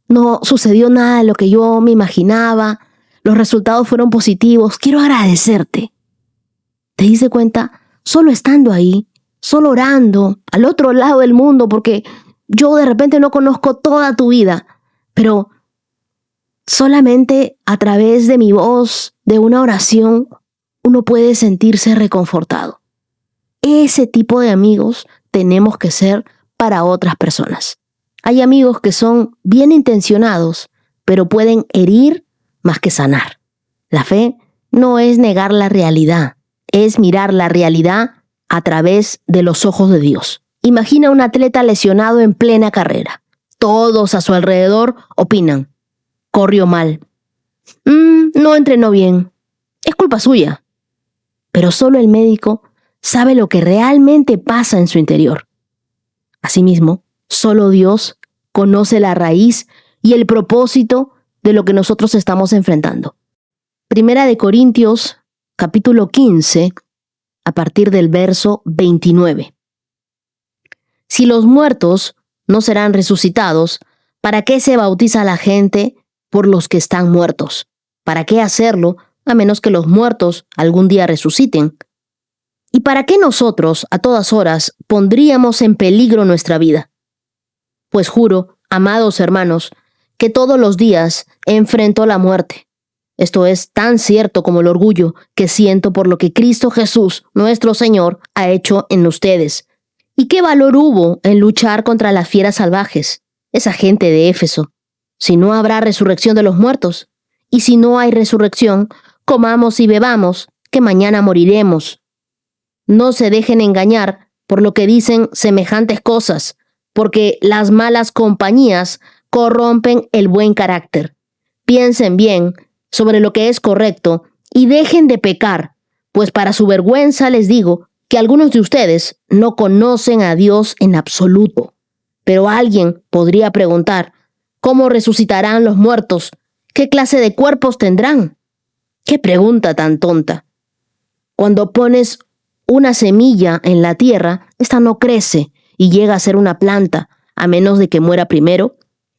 no sucedió nada de lo que yo me imaginaba, los resultados fueron positivos, quiero agradecerte. ¿Te diste cuenta? Solo estando ahí, solo orando, al otro lado del mundo, porque yo de repente no conozco toda tu vida, pero solamente a través de mi voz, de una oración, uno puede sentirse reconfortado. Ese tipo de amigos tenemos que ser para otras personas. Hay amigos que son bien intencionados, pero pueden herir más que sanar. La fe no es negar la realidad, es mirar la realidad a través de los ojos de Dios. Imagina un atleta lesionado en plena carrera. Todos a su alrededor opinan. Corrió mal. No entrenó bien. Es culpa suya. Pero solo el médico sabe lo que realmente pasa en su interior. Asimismo, solo Dios conoce la raíz y el propósito de lo que nosotros estamos enfrentando. Primera de Corintios, capítulo 15, a partir del verso 29. Si los muertos no serán resucitados, ¿para qué se bautiza la gente por los que están muertos? ¿Para qué hacerlo a menos que los muertos algún día resuciten? ¿Y para qué nosotros, a todas horas, pondríamos en peligro nuestra vida? Pues juro, amados hermanos, que todos los días enfrento la muerte. Esto es tan cierto como el orgullo que siento por lo que Cristo Jesús, nuestro Señor, ha hecho en ustedes. ¿Y qué valor hubo en luchar contra las fieras salvajes, esa gente de Éfeso, si no habrá resurrección de los muertos? Y si no hay resurrección, comamos y bebamos, que mañana moriremos. No se dejen engañar por lo que dicen semejantes cosas, porque las malas compañías corrompen el buen carácter. Piensen bien sobre lo que es correcto y dejen de pecar, pues para su vergüenza les digo que algunos de ustedes no conocen a Dios en absoluto. Pero alguien podría preguntar, ¿cómo resucitarán los muertos? ¿Qué clase de cuerpos tendrán? ¡Qué pregunta tan tonta! Cuando pones una semilla en la tierra, esta no crece y llega a ser una planta, a menos de que muera primero.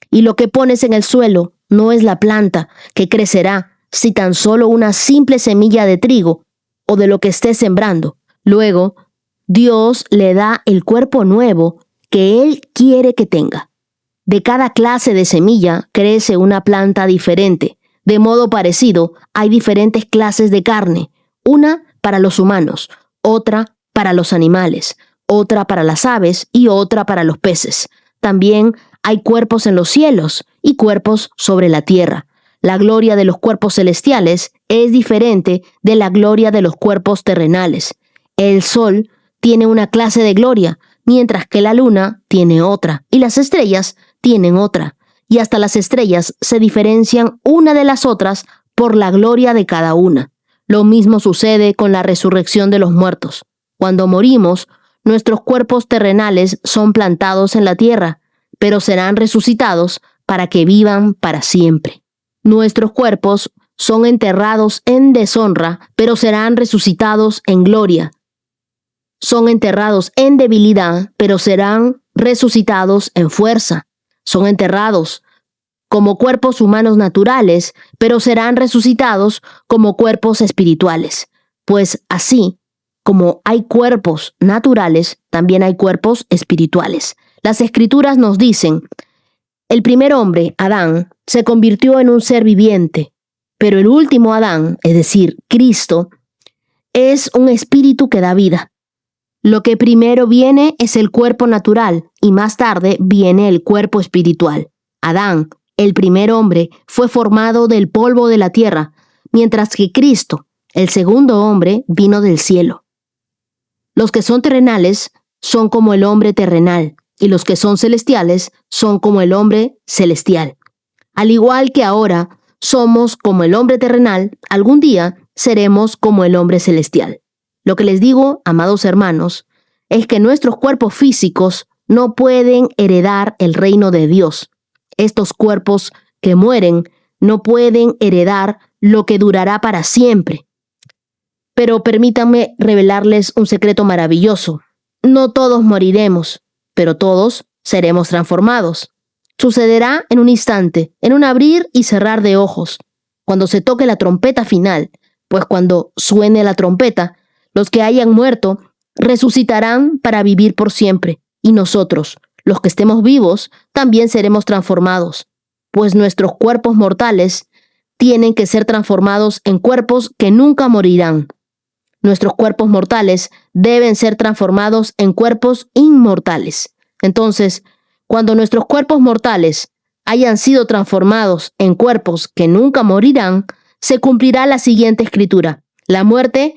Y lo que pones en el suelo no es la planta que crecerá, si tan solo una simple semilla de trigo o de lo que estés sembrando. Luego, Dios le da el cuerpo nuevo que Él quiere que tenga. De cada clase de semilla crece una planta diferente. De modo parecido, hay diferentes clases de carne, una para los humanos, otra para los animales, otra para las aves y otra para los peces. También hay cuerpos en los cielos y cuerpos sobre la tierra. La gloria de los cuerpos celestiales es diferente de la gloria de los cuerpos terrenales. El sol tiene una clase de gloria, mientras que la luna tiene otra, y las estrellas tienen otra. Y hasta las estrellas se diferencian una de las otras por la gloria de cada una. Lo mismo sucede con la resurrección de los muertos. Cuando morimos, nuestros cuerpos terrenales son plantados en la tierra, pero serán resucitados para que vivan para siempre. Nuestros cuerpos son enterrados en deshonra, pero serán resucitados en gloria. Son enterrados en debilidad, pero serán resucitados en fuerza. Son enterrados como cuerpos humanos naturales, pero serán resucitados como cuerpos espirituales. Pues así como hay cuerpos naturales, también hay cuerpos espirituales. Las Escrituras nos dicen, el primer hombre, Adán, se convirtió en un ser viviente, pero el último Adán, es decir, Cristo, es un espíritu que da vida. Lo que primero viene es el cuerpo natural y más tarde viene el cuerpo espiritual. Adán, el primer hombre, fue formado del polvo de la tierra, mientras que Cristo, el segundo hombre, vino del cielo. Los que son terrenales son como el hombre terrenal, y los que son celestiales son como el hombre celestial. Al igual que ahora somos como el hombre terrenal, algún día seremos como el hombre celestial. Lo que les digo, amados hermanos, es que nuestros cuerpos físicos no pueden heredar el reino de Dios. Estos cuerpos que mueren no pueden heredar lo que durará para siempre. Pero permítanme revelarles un secreto maravilloso. No todos moriremos, pero todos seremos transformados. Sucederá en un instante, en un abrir y cerrar de ojos, cuando se toque la trompeta final, pues cuando suene la trompeta, los que hayan muerto resucitarán para vivir por siempre, y nosotros, los que estemos vivos, también seremos transformados, pues nuestros cuerpos mortales tienen que ser transformados en cuerpos que nunca morirán. Nuestros cuerpos mortales deben ser transformados en cuerpos inmortales. Entonces, cuando nuestros cuerpos mortales hayan sido transformados en cuerpos que nunca morirán, se cumplirá la siguiente escritura. La muerte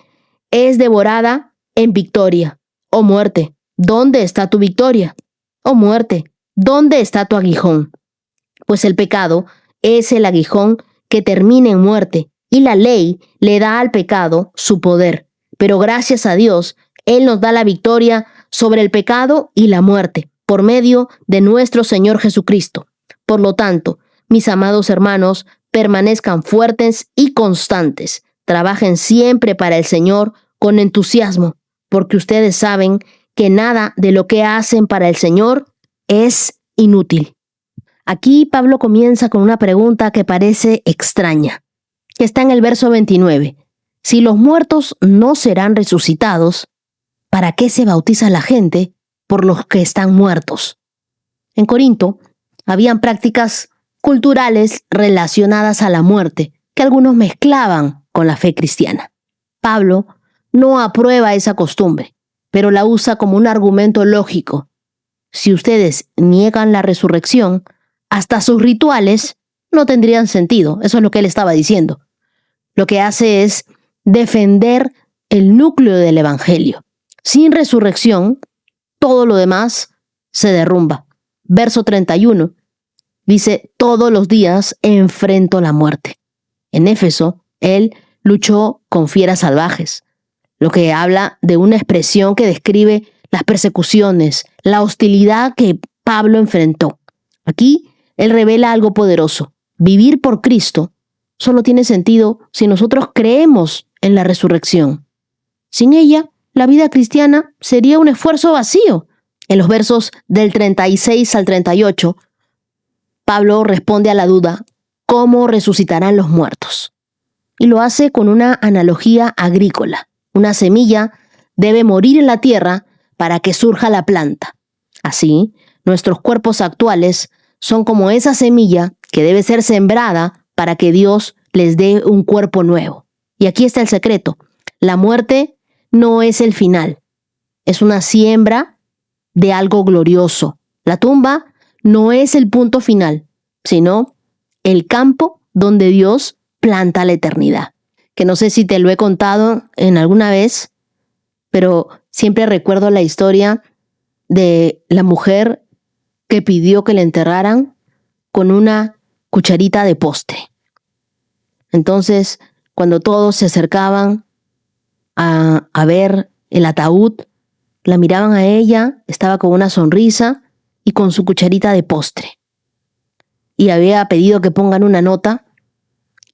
es devorada en victoria. Oh muerte, ¿dónde está tu victoria? Oh muerte, ¿dónde está tu aguijón? Pues el pecado es el aguijón que termina en muerte, y la ley le da al pecado su poder. Pero gracias a Dios, Él nos da la victoria sobre el pecado y la muerte, por medio de nuestro Señor Jesucristo. Por lo tanto, mis amados hermanos, permanezcan fuertes y constantes. Trabajen siempre para el Señor con entusiasmo, porque ustedes saben que nada de lo que hacen para el Señor es inútil. Aquí Pablo comienza con una pregunta que parece extraña, que está en el verso 29. Si los muertos no serán resucitados, ¿para qué se bautiza la gente por los que están muertos? En Corinto habían prácticas culturales relacionadas a la muerte que algunos mezclaban con la fe cristiana. Pablo no aprueba esa costumbre, pero la usa como un argumento lógico. Si ustedes niegan la resurrección, hasta sus rituales no tendrían sentido. Eso es lo que él estaba diciendo. Lo que hace es defender el núcleo del evangelio. Sin resurrección, todo lo demás se derrumba. Verso 31 dice, todos los días enfrento la muerte. En Éfeso, él luchó con fieras salvajes, lo que habla de una expresión que describe las persecuciones, la hostilidad que Pablo enfrentó. Aquí él revela algo poderoso. Vivir por Cristo solo tiene sentido si nosotros creemos en la resurrección. Sin ella, la vida cristiana sería un esfuerzo vacío. En los versos del 36 al 38, Pablo responde a la duda, ¿cómo resucitarán los muertos? Y lo hace con una analogía agrícola. Una semilla debe morir en la tierra para que surja la planta. Así, nuestros cuerpos actuales son como esa semilla que debe ser sembrada para que Dios les dé un cuerpo nuevo. Y aquí está el secreto. La muerte no es el final. Es una siembra de algo glorioso. La tumba no es el punto final, sino el campo donde Dios planta la eternidad. Que no sé si te lo he contado en alguna vez, pero siempre recuerdo la historia de la mujer que pidió que le enterraran con una cucharita de postre. Entonces, cuando todos se acercaban a ver el ataúd, la miraban a ella, estaba con una sonrisa y con su cucharita de postre. Y había pedido que pongan una nota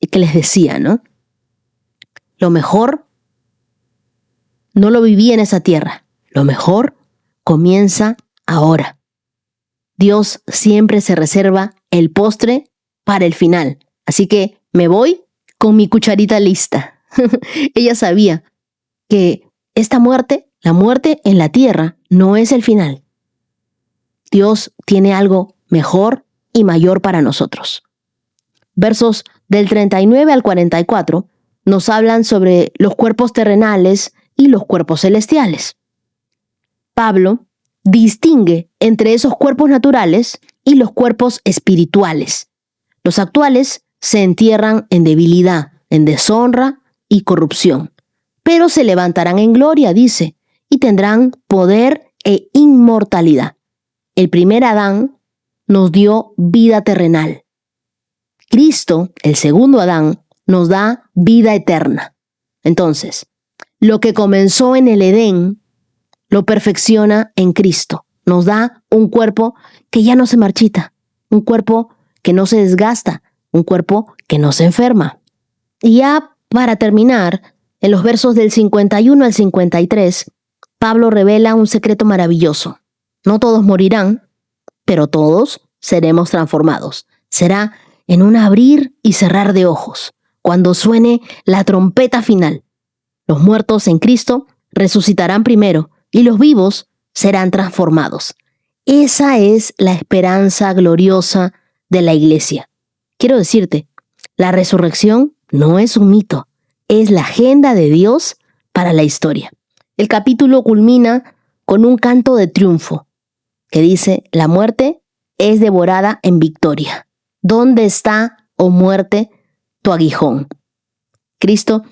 y que les decía, ¿no? Lo mejor no lo viví en esa tierra. Lo mejor comienza ahora. Dios siempre se reserva el postre para el final. Así que me voy con mi cucharita lista. Ella sabía que esta muerte, la muerte en la tierra, no es el final. Dios tiene algo mejor y mayor para nosotros. Versos del 39 al 44 nos hablan sobre los cuerpos terrenales y los cuerpos celestiales. Pablo distingue entre esos cuerpos naturales y los cuerpos espirituales. Los actuales se entierran en debilidad, en deshonra y corrupción, pero se levantarán en gloria, dice, y tendrán poder e inmortalidad. El primer Adán nos dio vida terrenal. Cristo, el segundo Adán, nos da vida eterna. Entonces, lo que comenzó en el Edén, lo perfecciona en Cristo. Nos da un cuerpo que ya no se marchita, un cuerpo que no se desgasta, un cuerpo que no se enferma. Y ya para terminar, en los versos del 51 al 53, Pablo revela un secreto maravilloso. No todos morirán, pero todos seremos transformados. Será en un abrir y cerrar de ojos, cuando suene la trompeta final. Los muertos en Cristo resucitarán primero y los vivos serán transformados. Esa es la esperanza gloriosa de la iglesia. Quiero decirte, la resurrección no es un mito, es la agenda de Dios para la historia. El capítulo culmina con un canto de triunfo que dice, la muerte es devorada en victoria. ¿Dónde está, oh muerte, tu aguijón? Cristo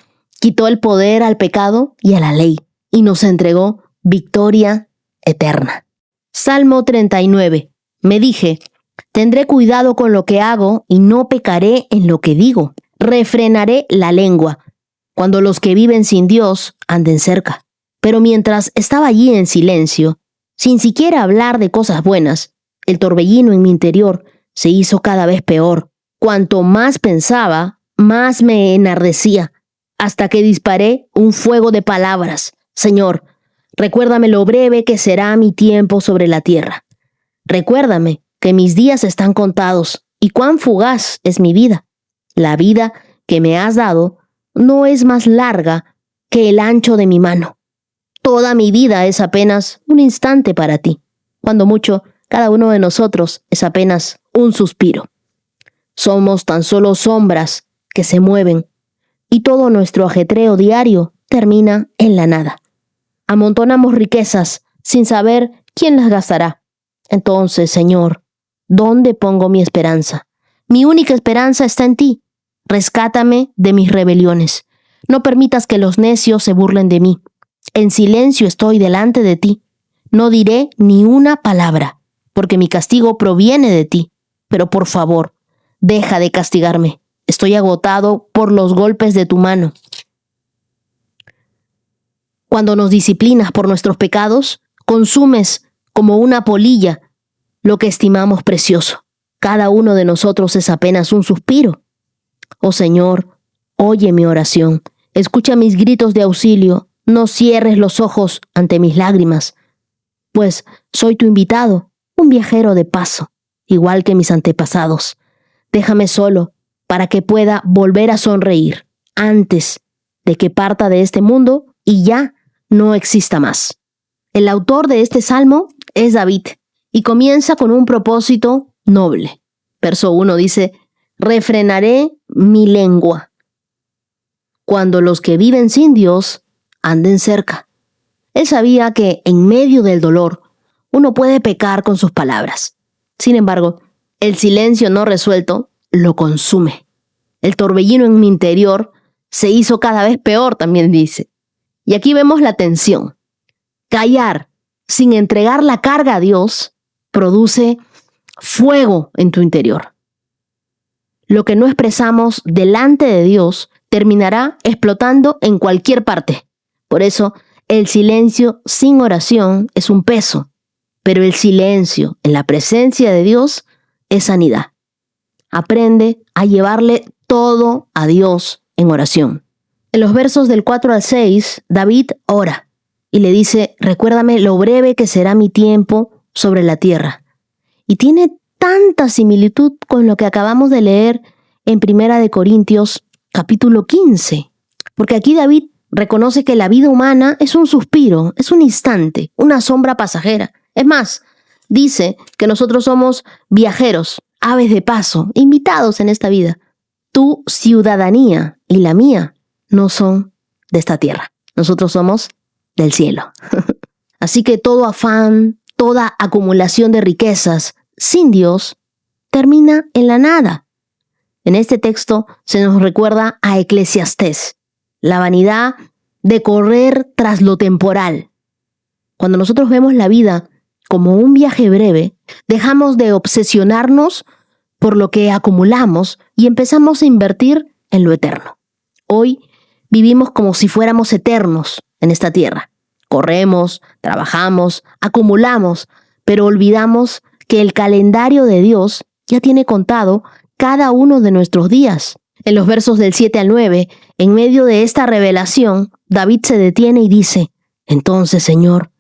quitó el poder al pecado y a la ley y nos entregó victoria eterna. Salmo 39. Me dije, tendré cuidado con lo que hago y no pecaré en lo que digo. Refrenaré la lengua cuando los que viven sin Dios anden cerca. Pero mientras estaba allí en silencio, sin siquiera hablar de cosas buenas, el torbellino en mi interior se hizo cada vez peor. Cuanto más pensaba, más me enardecía, hasta que disparé un fuego de palabras. Señor, recuérdame lo breve que será mi tiempo sobre la tierra. Recuérdame que mis días están contados y cuán fugaz es mi vida. La vida que me has dado no es más larga que el ancho de mi mano. Toda mi vida es apenas un instante para ti. Cuando mucho, cada uno de nosotros es apenas un suspiro. Somos tan solo sombras que se mueven y todo nuestro ajetreo diario termina en la nada. Amontonamos riquezas sin saber quién las gastará. Entonces, Señor, ¿dónde pongo mi esperanza? Mi única esperanza está en ti. Rescátame de mis rebeliones. No permitas que los necios se burlen de mí. En silencio estoy delante de ti. No diré ni una palabra, porque mi castigo proviene de ti. Pero por favor, deja de castigarme. Estoy agotado por los golpes de tu mano. Cuando nos disciplinas por nuestros pecados, consumes como una polilla lo que estimamos precioso. Cada uno de nosotros es apenas un suspiro. Oh Señor, oye mi oración, escucha mis gritos de auxilio, no cierres los ojos ante mis lágrimas, pues soy tu invitado, un viajero de paso, igual que mis antepasados. Déjame solo para que pueda volver a sonreír antes de que parta de este mundo y ya no exista más. El autor de este salmo es David y comienza con un propósito noble. Verso 1 dice: refrenaré mi lengua cuando los que viven sin Dios anden cerca. Él sabía que en medio del dolor uno puede pecar con sus palabras. Sin embargo, el silencio no resuelto lo consume. El torbellino en mi interior se hizo cada vez peor, también dice. Y aquí vemos la tensión. Callar sin entregar la carga a Dios produce fuego en tu interior. Lo que no expresamos delante de Dios terminará explotando en cualquier parte. Por eso, el silencio sin oración es un peso, pero el silencio en la presencia de Dios es sanidad. Aprende a llevarle todo a Dios en oración. En los versos del 4 al 6, David ora y le dice: recuérdame lo breve que será mi tiempo sobre la tierra. Y tiene tanta similitud con lo que acabamos de leer en 1 Corintios capítulo 15, porque aquí David reconoce que la vida humana es un suspiro, es un instante, una sombra pasajera. Es más, dice que nosotros somos viajeros, aves de paso, invitados en esta vida. Tu ciudadanía y la mía no son de esta tierra. Nosotros somos del cielo. Así que todo afán, toda acumulación de riquezas sin Dios termina en la nada. En este texto se nos recuerda a Eclesiastés, la vanidad de correr tras lo temporal. Cuando nosotros vemos la vida como un viaje breve, dejamos de obsesionarnos por lo que acumulamos y empezamos a invertir en lo eterno. Hoy vivimos como si fuéramos eternos en esta tierra. Corremos, trabajamos, acumulamos, pero olvidamos que el calendario de Dios ya tiene contado cada uno de nuestros días. En los versos del 7 al 9, en medio de esta revelación, David se detiene y dice: entonces, Señor,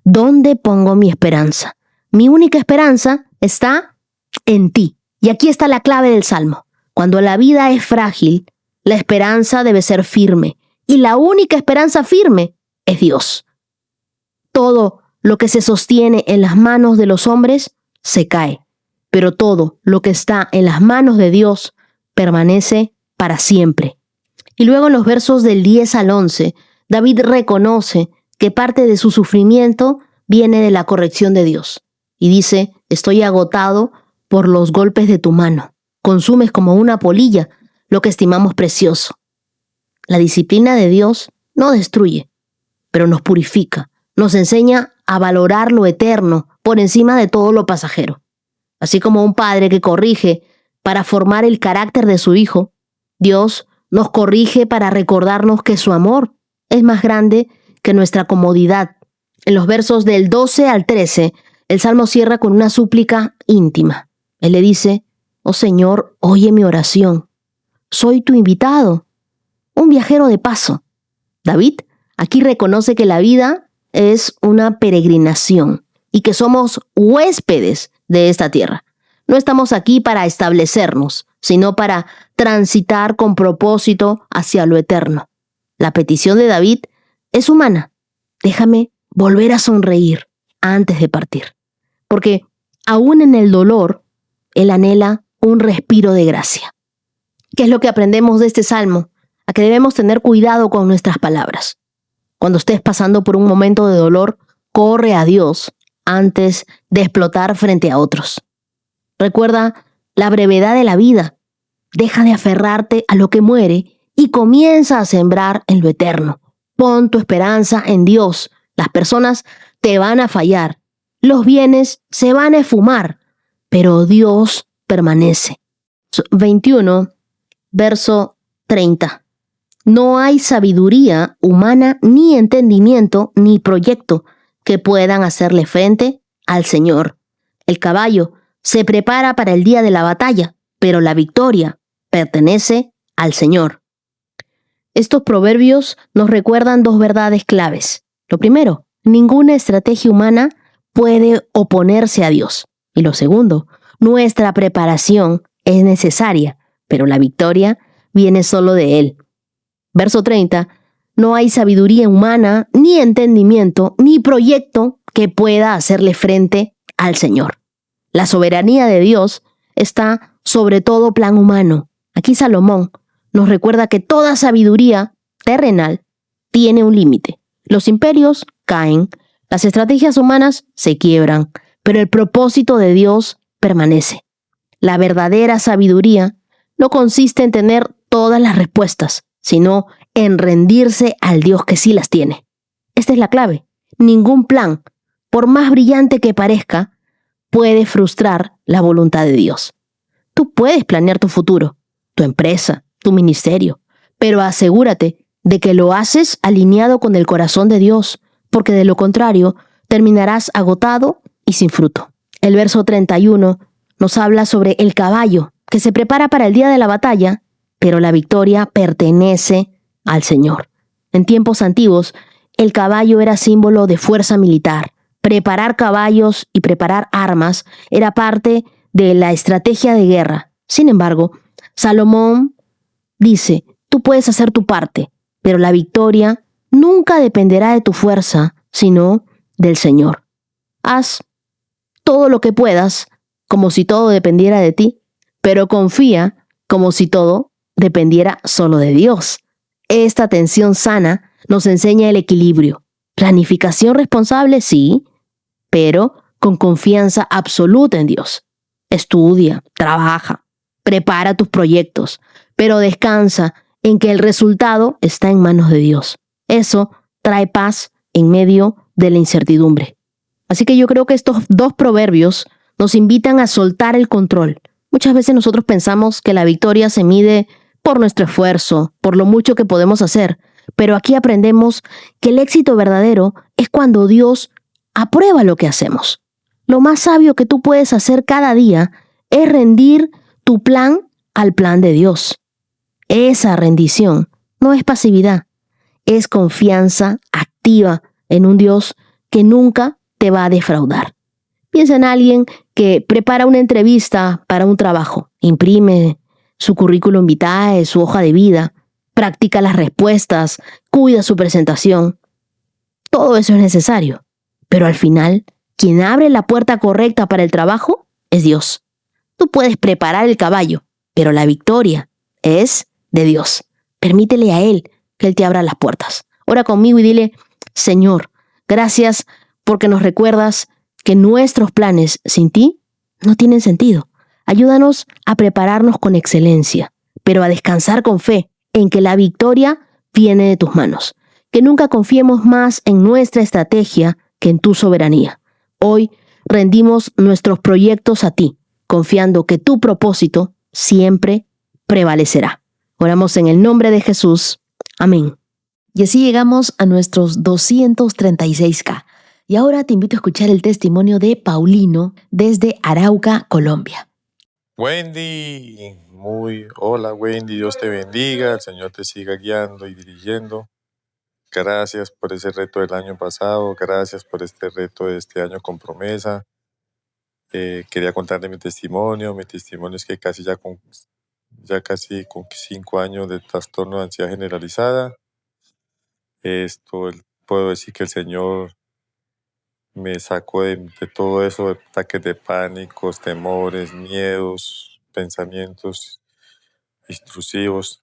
¿dónde pongo mi esperanza? Mi única esperanza está en ti. Y aquí está la clave del Salmo. Cuando la vida es frágil, la esperanza debe ser firme. Y la única esperanza firme es Dios. Todo lo que se sostiene en las manos de los hombres se cae. Pero todo lo que está en las manos de Dios permanece para siempre. Y luego en los versos del 10 al 11, David reconoce que parte de su sufrimiento viene de la corrección de Dios. Y dice: estoy agotado por los golpes de tu mano. Consumes como una polilla lo que estimamos precioso. La disciplina de Dios no destruye, pero nos purifica. Nos enseña a valorar lo eterno por encima de todo lo pasajero. Así como un padre que corrige para formar el carácter de su hijo, Dios nos corrige para recordarnos que su amor es más grande que nuestra comodidad. En los versos del 12 al 13, el Salmo cierra con una súplica íntima. Él le dice: oh Señor, oye mi oración. Soy tu invitado, un viajero de paso. David aquí reconoce que la vida es una peregrinación y que somos huéspedes de esta tierra. No estamos aquí para establecernos, sino para transitar con propósito hacia lo eterno. La petición de David es humana. Déjame volver a sonreír antes de partir. Porque aún en el dolor, él anhela un respiro de gracia. ¿Qué es lo que aprendemos de este salmo? A que debemos tener cuidado con nuestras palabras. Cuando estés pasando por un momento de dolor, corre a Dios antes de explotar frente a otros. Recuerda la brevedad de la vida. Deja de aferrarte a lo que muere y comienza a sembrar en lo eterno. Pon tu esperanza en Dios. Las personas te van a fallar. Los bienes se van a esfumar, pero Dios permanece. 21, verso 30. No hay sabiduría humana, ni entendimiento, ni proyecto que puedan hacerle frente al Señor. El caballo se prepara para el día de la batalla, pero la victoria pertenece al Señor. Estos proverbios nos recuerdan dos verdades claves. Lo primero, ninguna estrategia humana puede oponerse a Dios. Y lo segundo, nuestra preparación es necesaria, pero la victoria viene solo de Él. Verso 30. No hay sabiduría humana, ni entendimiento, ni proyecto que pueda hacerle frente al Señor. La soberanía de Dios está sobre todo plan humano. Aquí Salomón nos recuerda que toda sabiduría terrenal tiene un límite. Los imperios caen, las estrategias humanas se quiebran, pero el propósito de Dios permanece. La verdadera sabiduría no consiste en tener todas las respuestas, sino en rendirse al Dios que sí las tiene. Esta es la clave. Ningún plan, por más brillante que parezca, puede frustrar la voluntad de Dios. Tú puedes planear tu futuro, tu empresa, tu ministerio, pero asegúrate de que lo haces alineado con el corazón de Dios, porque de lo contrario terminarás agotado y sin fruto. El verso 31 nos habla sobre el caballo que se prepara para el día de la batalla, pero la victoria pertenece al Señor. En tiempos antiguos, el caballo era símbolo de fuerza militar. Preparar caballos y preparar armas era parte de la estrategia de guerra. Sin embargo, Salomón dice, tú puedes hacer tu parte, pero la victoria nunca dependerá de tu fuerza, sino del Señor. Haz todo lo que puedas, como si todo dependiera de ti, pero confía como si todo dependiera solo de Dios. Esta tensión sana nos enseña el equilibrio. Planificación responsable, sí, pero con confianza absoluta en Dios. Estudia, trabaja, prepara tus proyectos, pero descansa en que el resultado está en manos de Dios. Eso trae paz en medio de la incertidumbre. Así que yo creo que estos dos proverbios nos invitan a soltar el control. Muchas veces nosotros pensamos que la victoria se mide por nuestro esfuerzo, por lo mucho que podemos hacer, pero aquí aprendemos que el éxito verdadero es cuando Dios aprueba lo que hacemos. Lo más sabio que tú puedes hacer cada día es rendir tu plan al plan de Dios. Esa rendición no es pasividad, es confianza activa en un Dios que nunca te va a defraudar. Piensa en alguien que prepara una entrevista para un trabajo, imprime su currículum vitae, su hoja de vida, practica las respuestas, cuida su presentación. Todo eso es necesario, pero al final, quien abre la puerta correcta para el trabajo es Dios. Tú puedes preparar el caballo, pero la victoria es de Dios. Permítele a Él que Él te abra las puertas. Ora conmigo y dile, Señor, gracias porque nos recuerdas que nuestros planes sin ti no tienen sentido. Ayúdanos a prepararnos con excelencia, pero a descansar con fe en que la victoria viene de tus manos. Que nunca confiemos más en nuestra estrategia que en tu soberanía. Hoy rendimos nuestros proyectos a ti, confiando que tu propósito siempre prevalecerá. Oramos en el nombre de Jesús. Amén. Y así llegamos a nuestros 236K. Y ahora te invito a escuchar el testimonio de Paulino desde Arauca, Colombia. Hola Wendy, Dios te bendiga, el Señor te siga guiando y dirigiendo. Gracias por ese reto del año pasado, gracias por este reto de este año con promesa. Quería contarle mi testimonio es que casi con 5 años de trastorno de ansiedad generalizada. Puedo decir que el Señor me sacó de todo eso, de ataques de pánicos, temores, miedos, pensamientos intrusivos.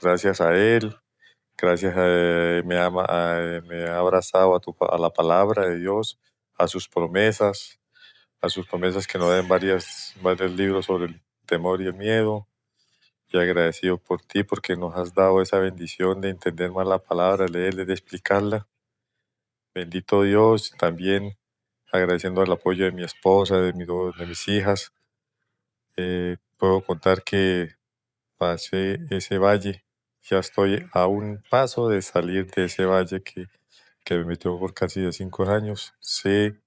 Gracias a Él, me ha abrazado a la palabra de Dios, a sus promesas que nos dan varios libros sobre el temor y el miedo. Y agradecido por ti porque nos has dado esa bendición de entender más la palabra, leerla, de explicarla. Bendito Dios, también agradeciendo el apoyo de mi esposa, de mis hijas. Puedo contar que pasé ese valle Ya estoy a un paso de salir de ese valle que me metió por casi de 5 años. Sé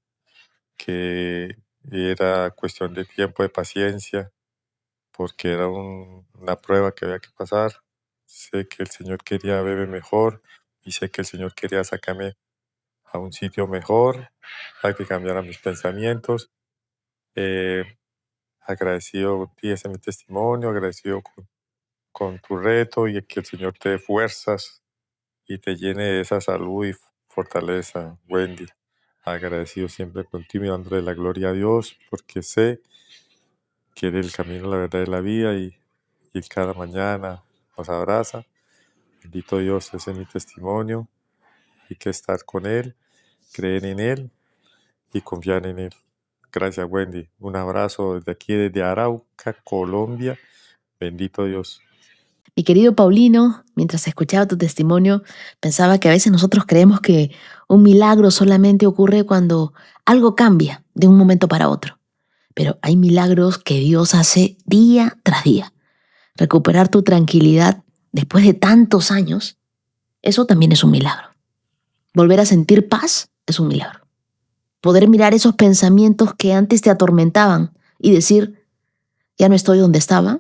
que era cuestión de tiempo, de paciencia, porque era una prueba que había que pasar. Sé que el Señor quería verme mejor y sé que el Señor quería sacarme a un sitio mejor, a que cambiara mis pensamientos. Eh, Agradecido, y ese es mi testimonio, agradecido con tu reto y que el Señor te dé fuerzas y te llene de esa salud y fortaleza, Wendy. Agradecido siempre contigo y dándole la gloria a Dios porque sé que eres el camino, la verdad y la vida y cada mañana nos abraza. Bendito Dios, ese es mi testimonio. Hay que estar con Él, creer en Él y confiar en Él. Gracias, Wendy. Un abrazo desde aquí, desde Arauca, Colombia. Bendito Dios. Mi querido Paulino, mientras escuchaba tu testimonio, pensaba que a veces nosotros creemos que un milagro solamente ocurre cuando algo cambia de un momento para otro. Pero hay milagros que Dios hace día tras día. Recuperar tu tranquilidad después de tantos años, eso también es un milagro. Volver a sentir paz es un milagro. Poder mirar esos pensamientos que antes te atormentaban y decir, ya no estoy donde estaba,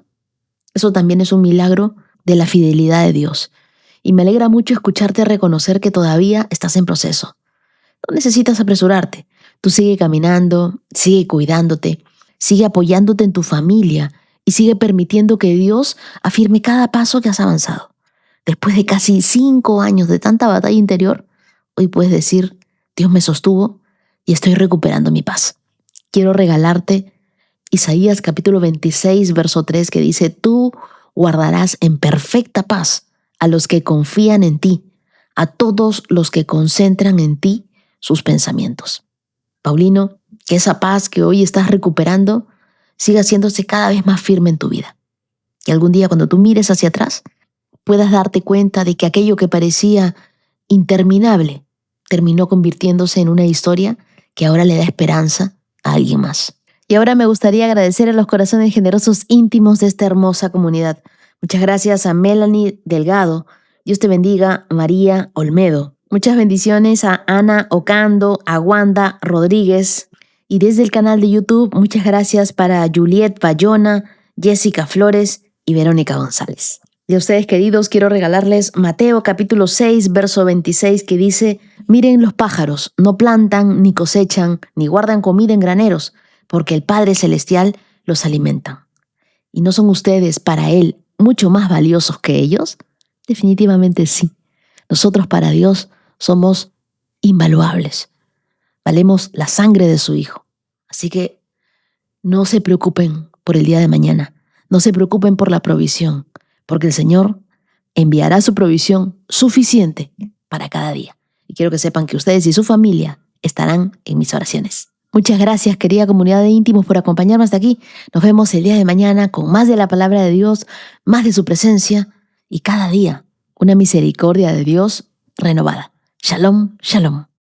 eso también es un milagro de la fidelidad de Dios. Y me alegra mucho escucharte reconocer que todavía estás en proceso. No necesitas apresurarte. Tú sigue caminando, sigue cuidándote, sigue apoyándote en tu familia y sigue permitiendo que Dios afirme cada paso que has avanzado. Después de casi 5 años de tanta batalla interior, hoy puedes decir, Dios me sostuvo y estoy recuperando mi paz. Quiero regalarte Isaías capítulo 26, verso 3, que dice, tú guardarás en perfecta paz a los que confían en ti, a todos los que concentran en ti sus pensamientos. Paulino, que esa paz que hoy estás recuperando siga haciéndose cada vez más firme en tu vida. Que algún día cuando tú mires hacia atrás puedas darte cuenta de que aquello que parecía interminable terminó convirtiéndose en una historia que ahora le da esperanza a alguien más. Y ahora me gustaría agradecer a los corazones generosos íntimos de esta hermosa comunidad. Muchas gracias a Melanie Delgado. Dios te bendiga, María Olmedo. Muchas bendiciones a Ana Ocando, a Wanda Rodríguez. Y desde el canal de YouTube, muchas gracias para Juliet Bayona, Jessica Flores y Verónica González. Y a ustedes, queridos, quiero regalarles Mateo capítulo 6, verso 26, que dice, miren los pájaros, no plantan, ni cosechan, ni guardan comida en graneros, porque el Padre Celestial los alimenta. ¿Y no son ustedes para Él mucho más valiosos que ellos? Definitivamente sí. Nosotros para Dios somos invaluables. Valemos la sangre de su Hijo. Así que no se preocupen por el día de mañana. No se preocupen por la provisión, porque el Señor enviará su provisión suficiente para cada día. Y quiero que sepan que ustedes y su familia estarán en mis oraciones. Muchas gracias, querida comunidad de íntimos, por acompañarme hasta aquí. Nos vemos el día de mañana con más de la palabra de Dios, más de su presencia y cada día una misericordia de Dios renovada. Shalom, shalom.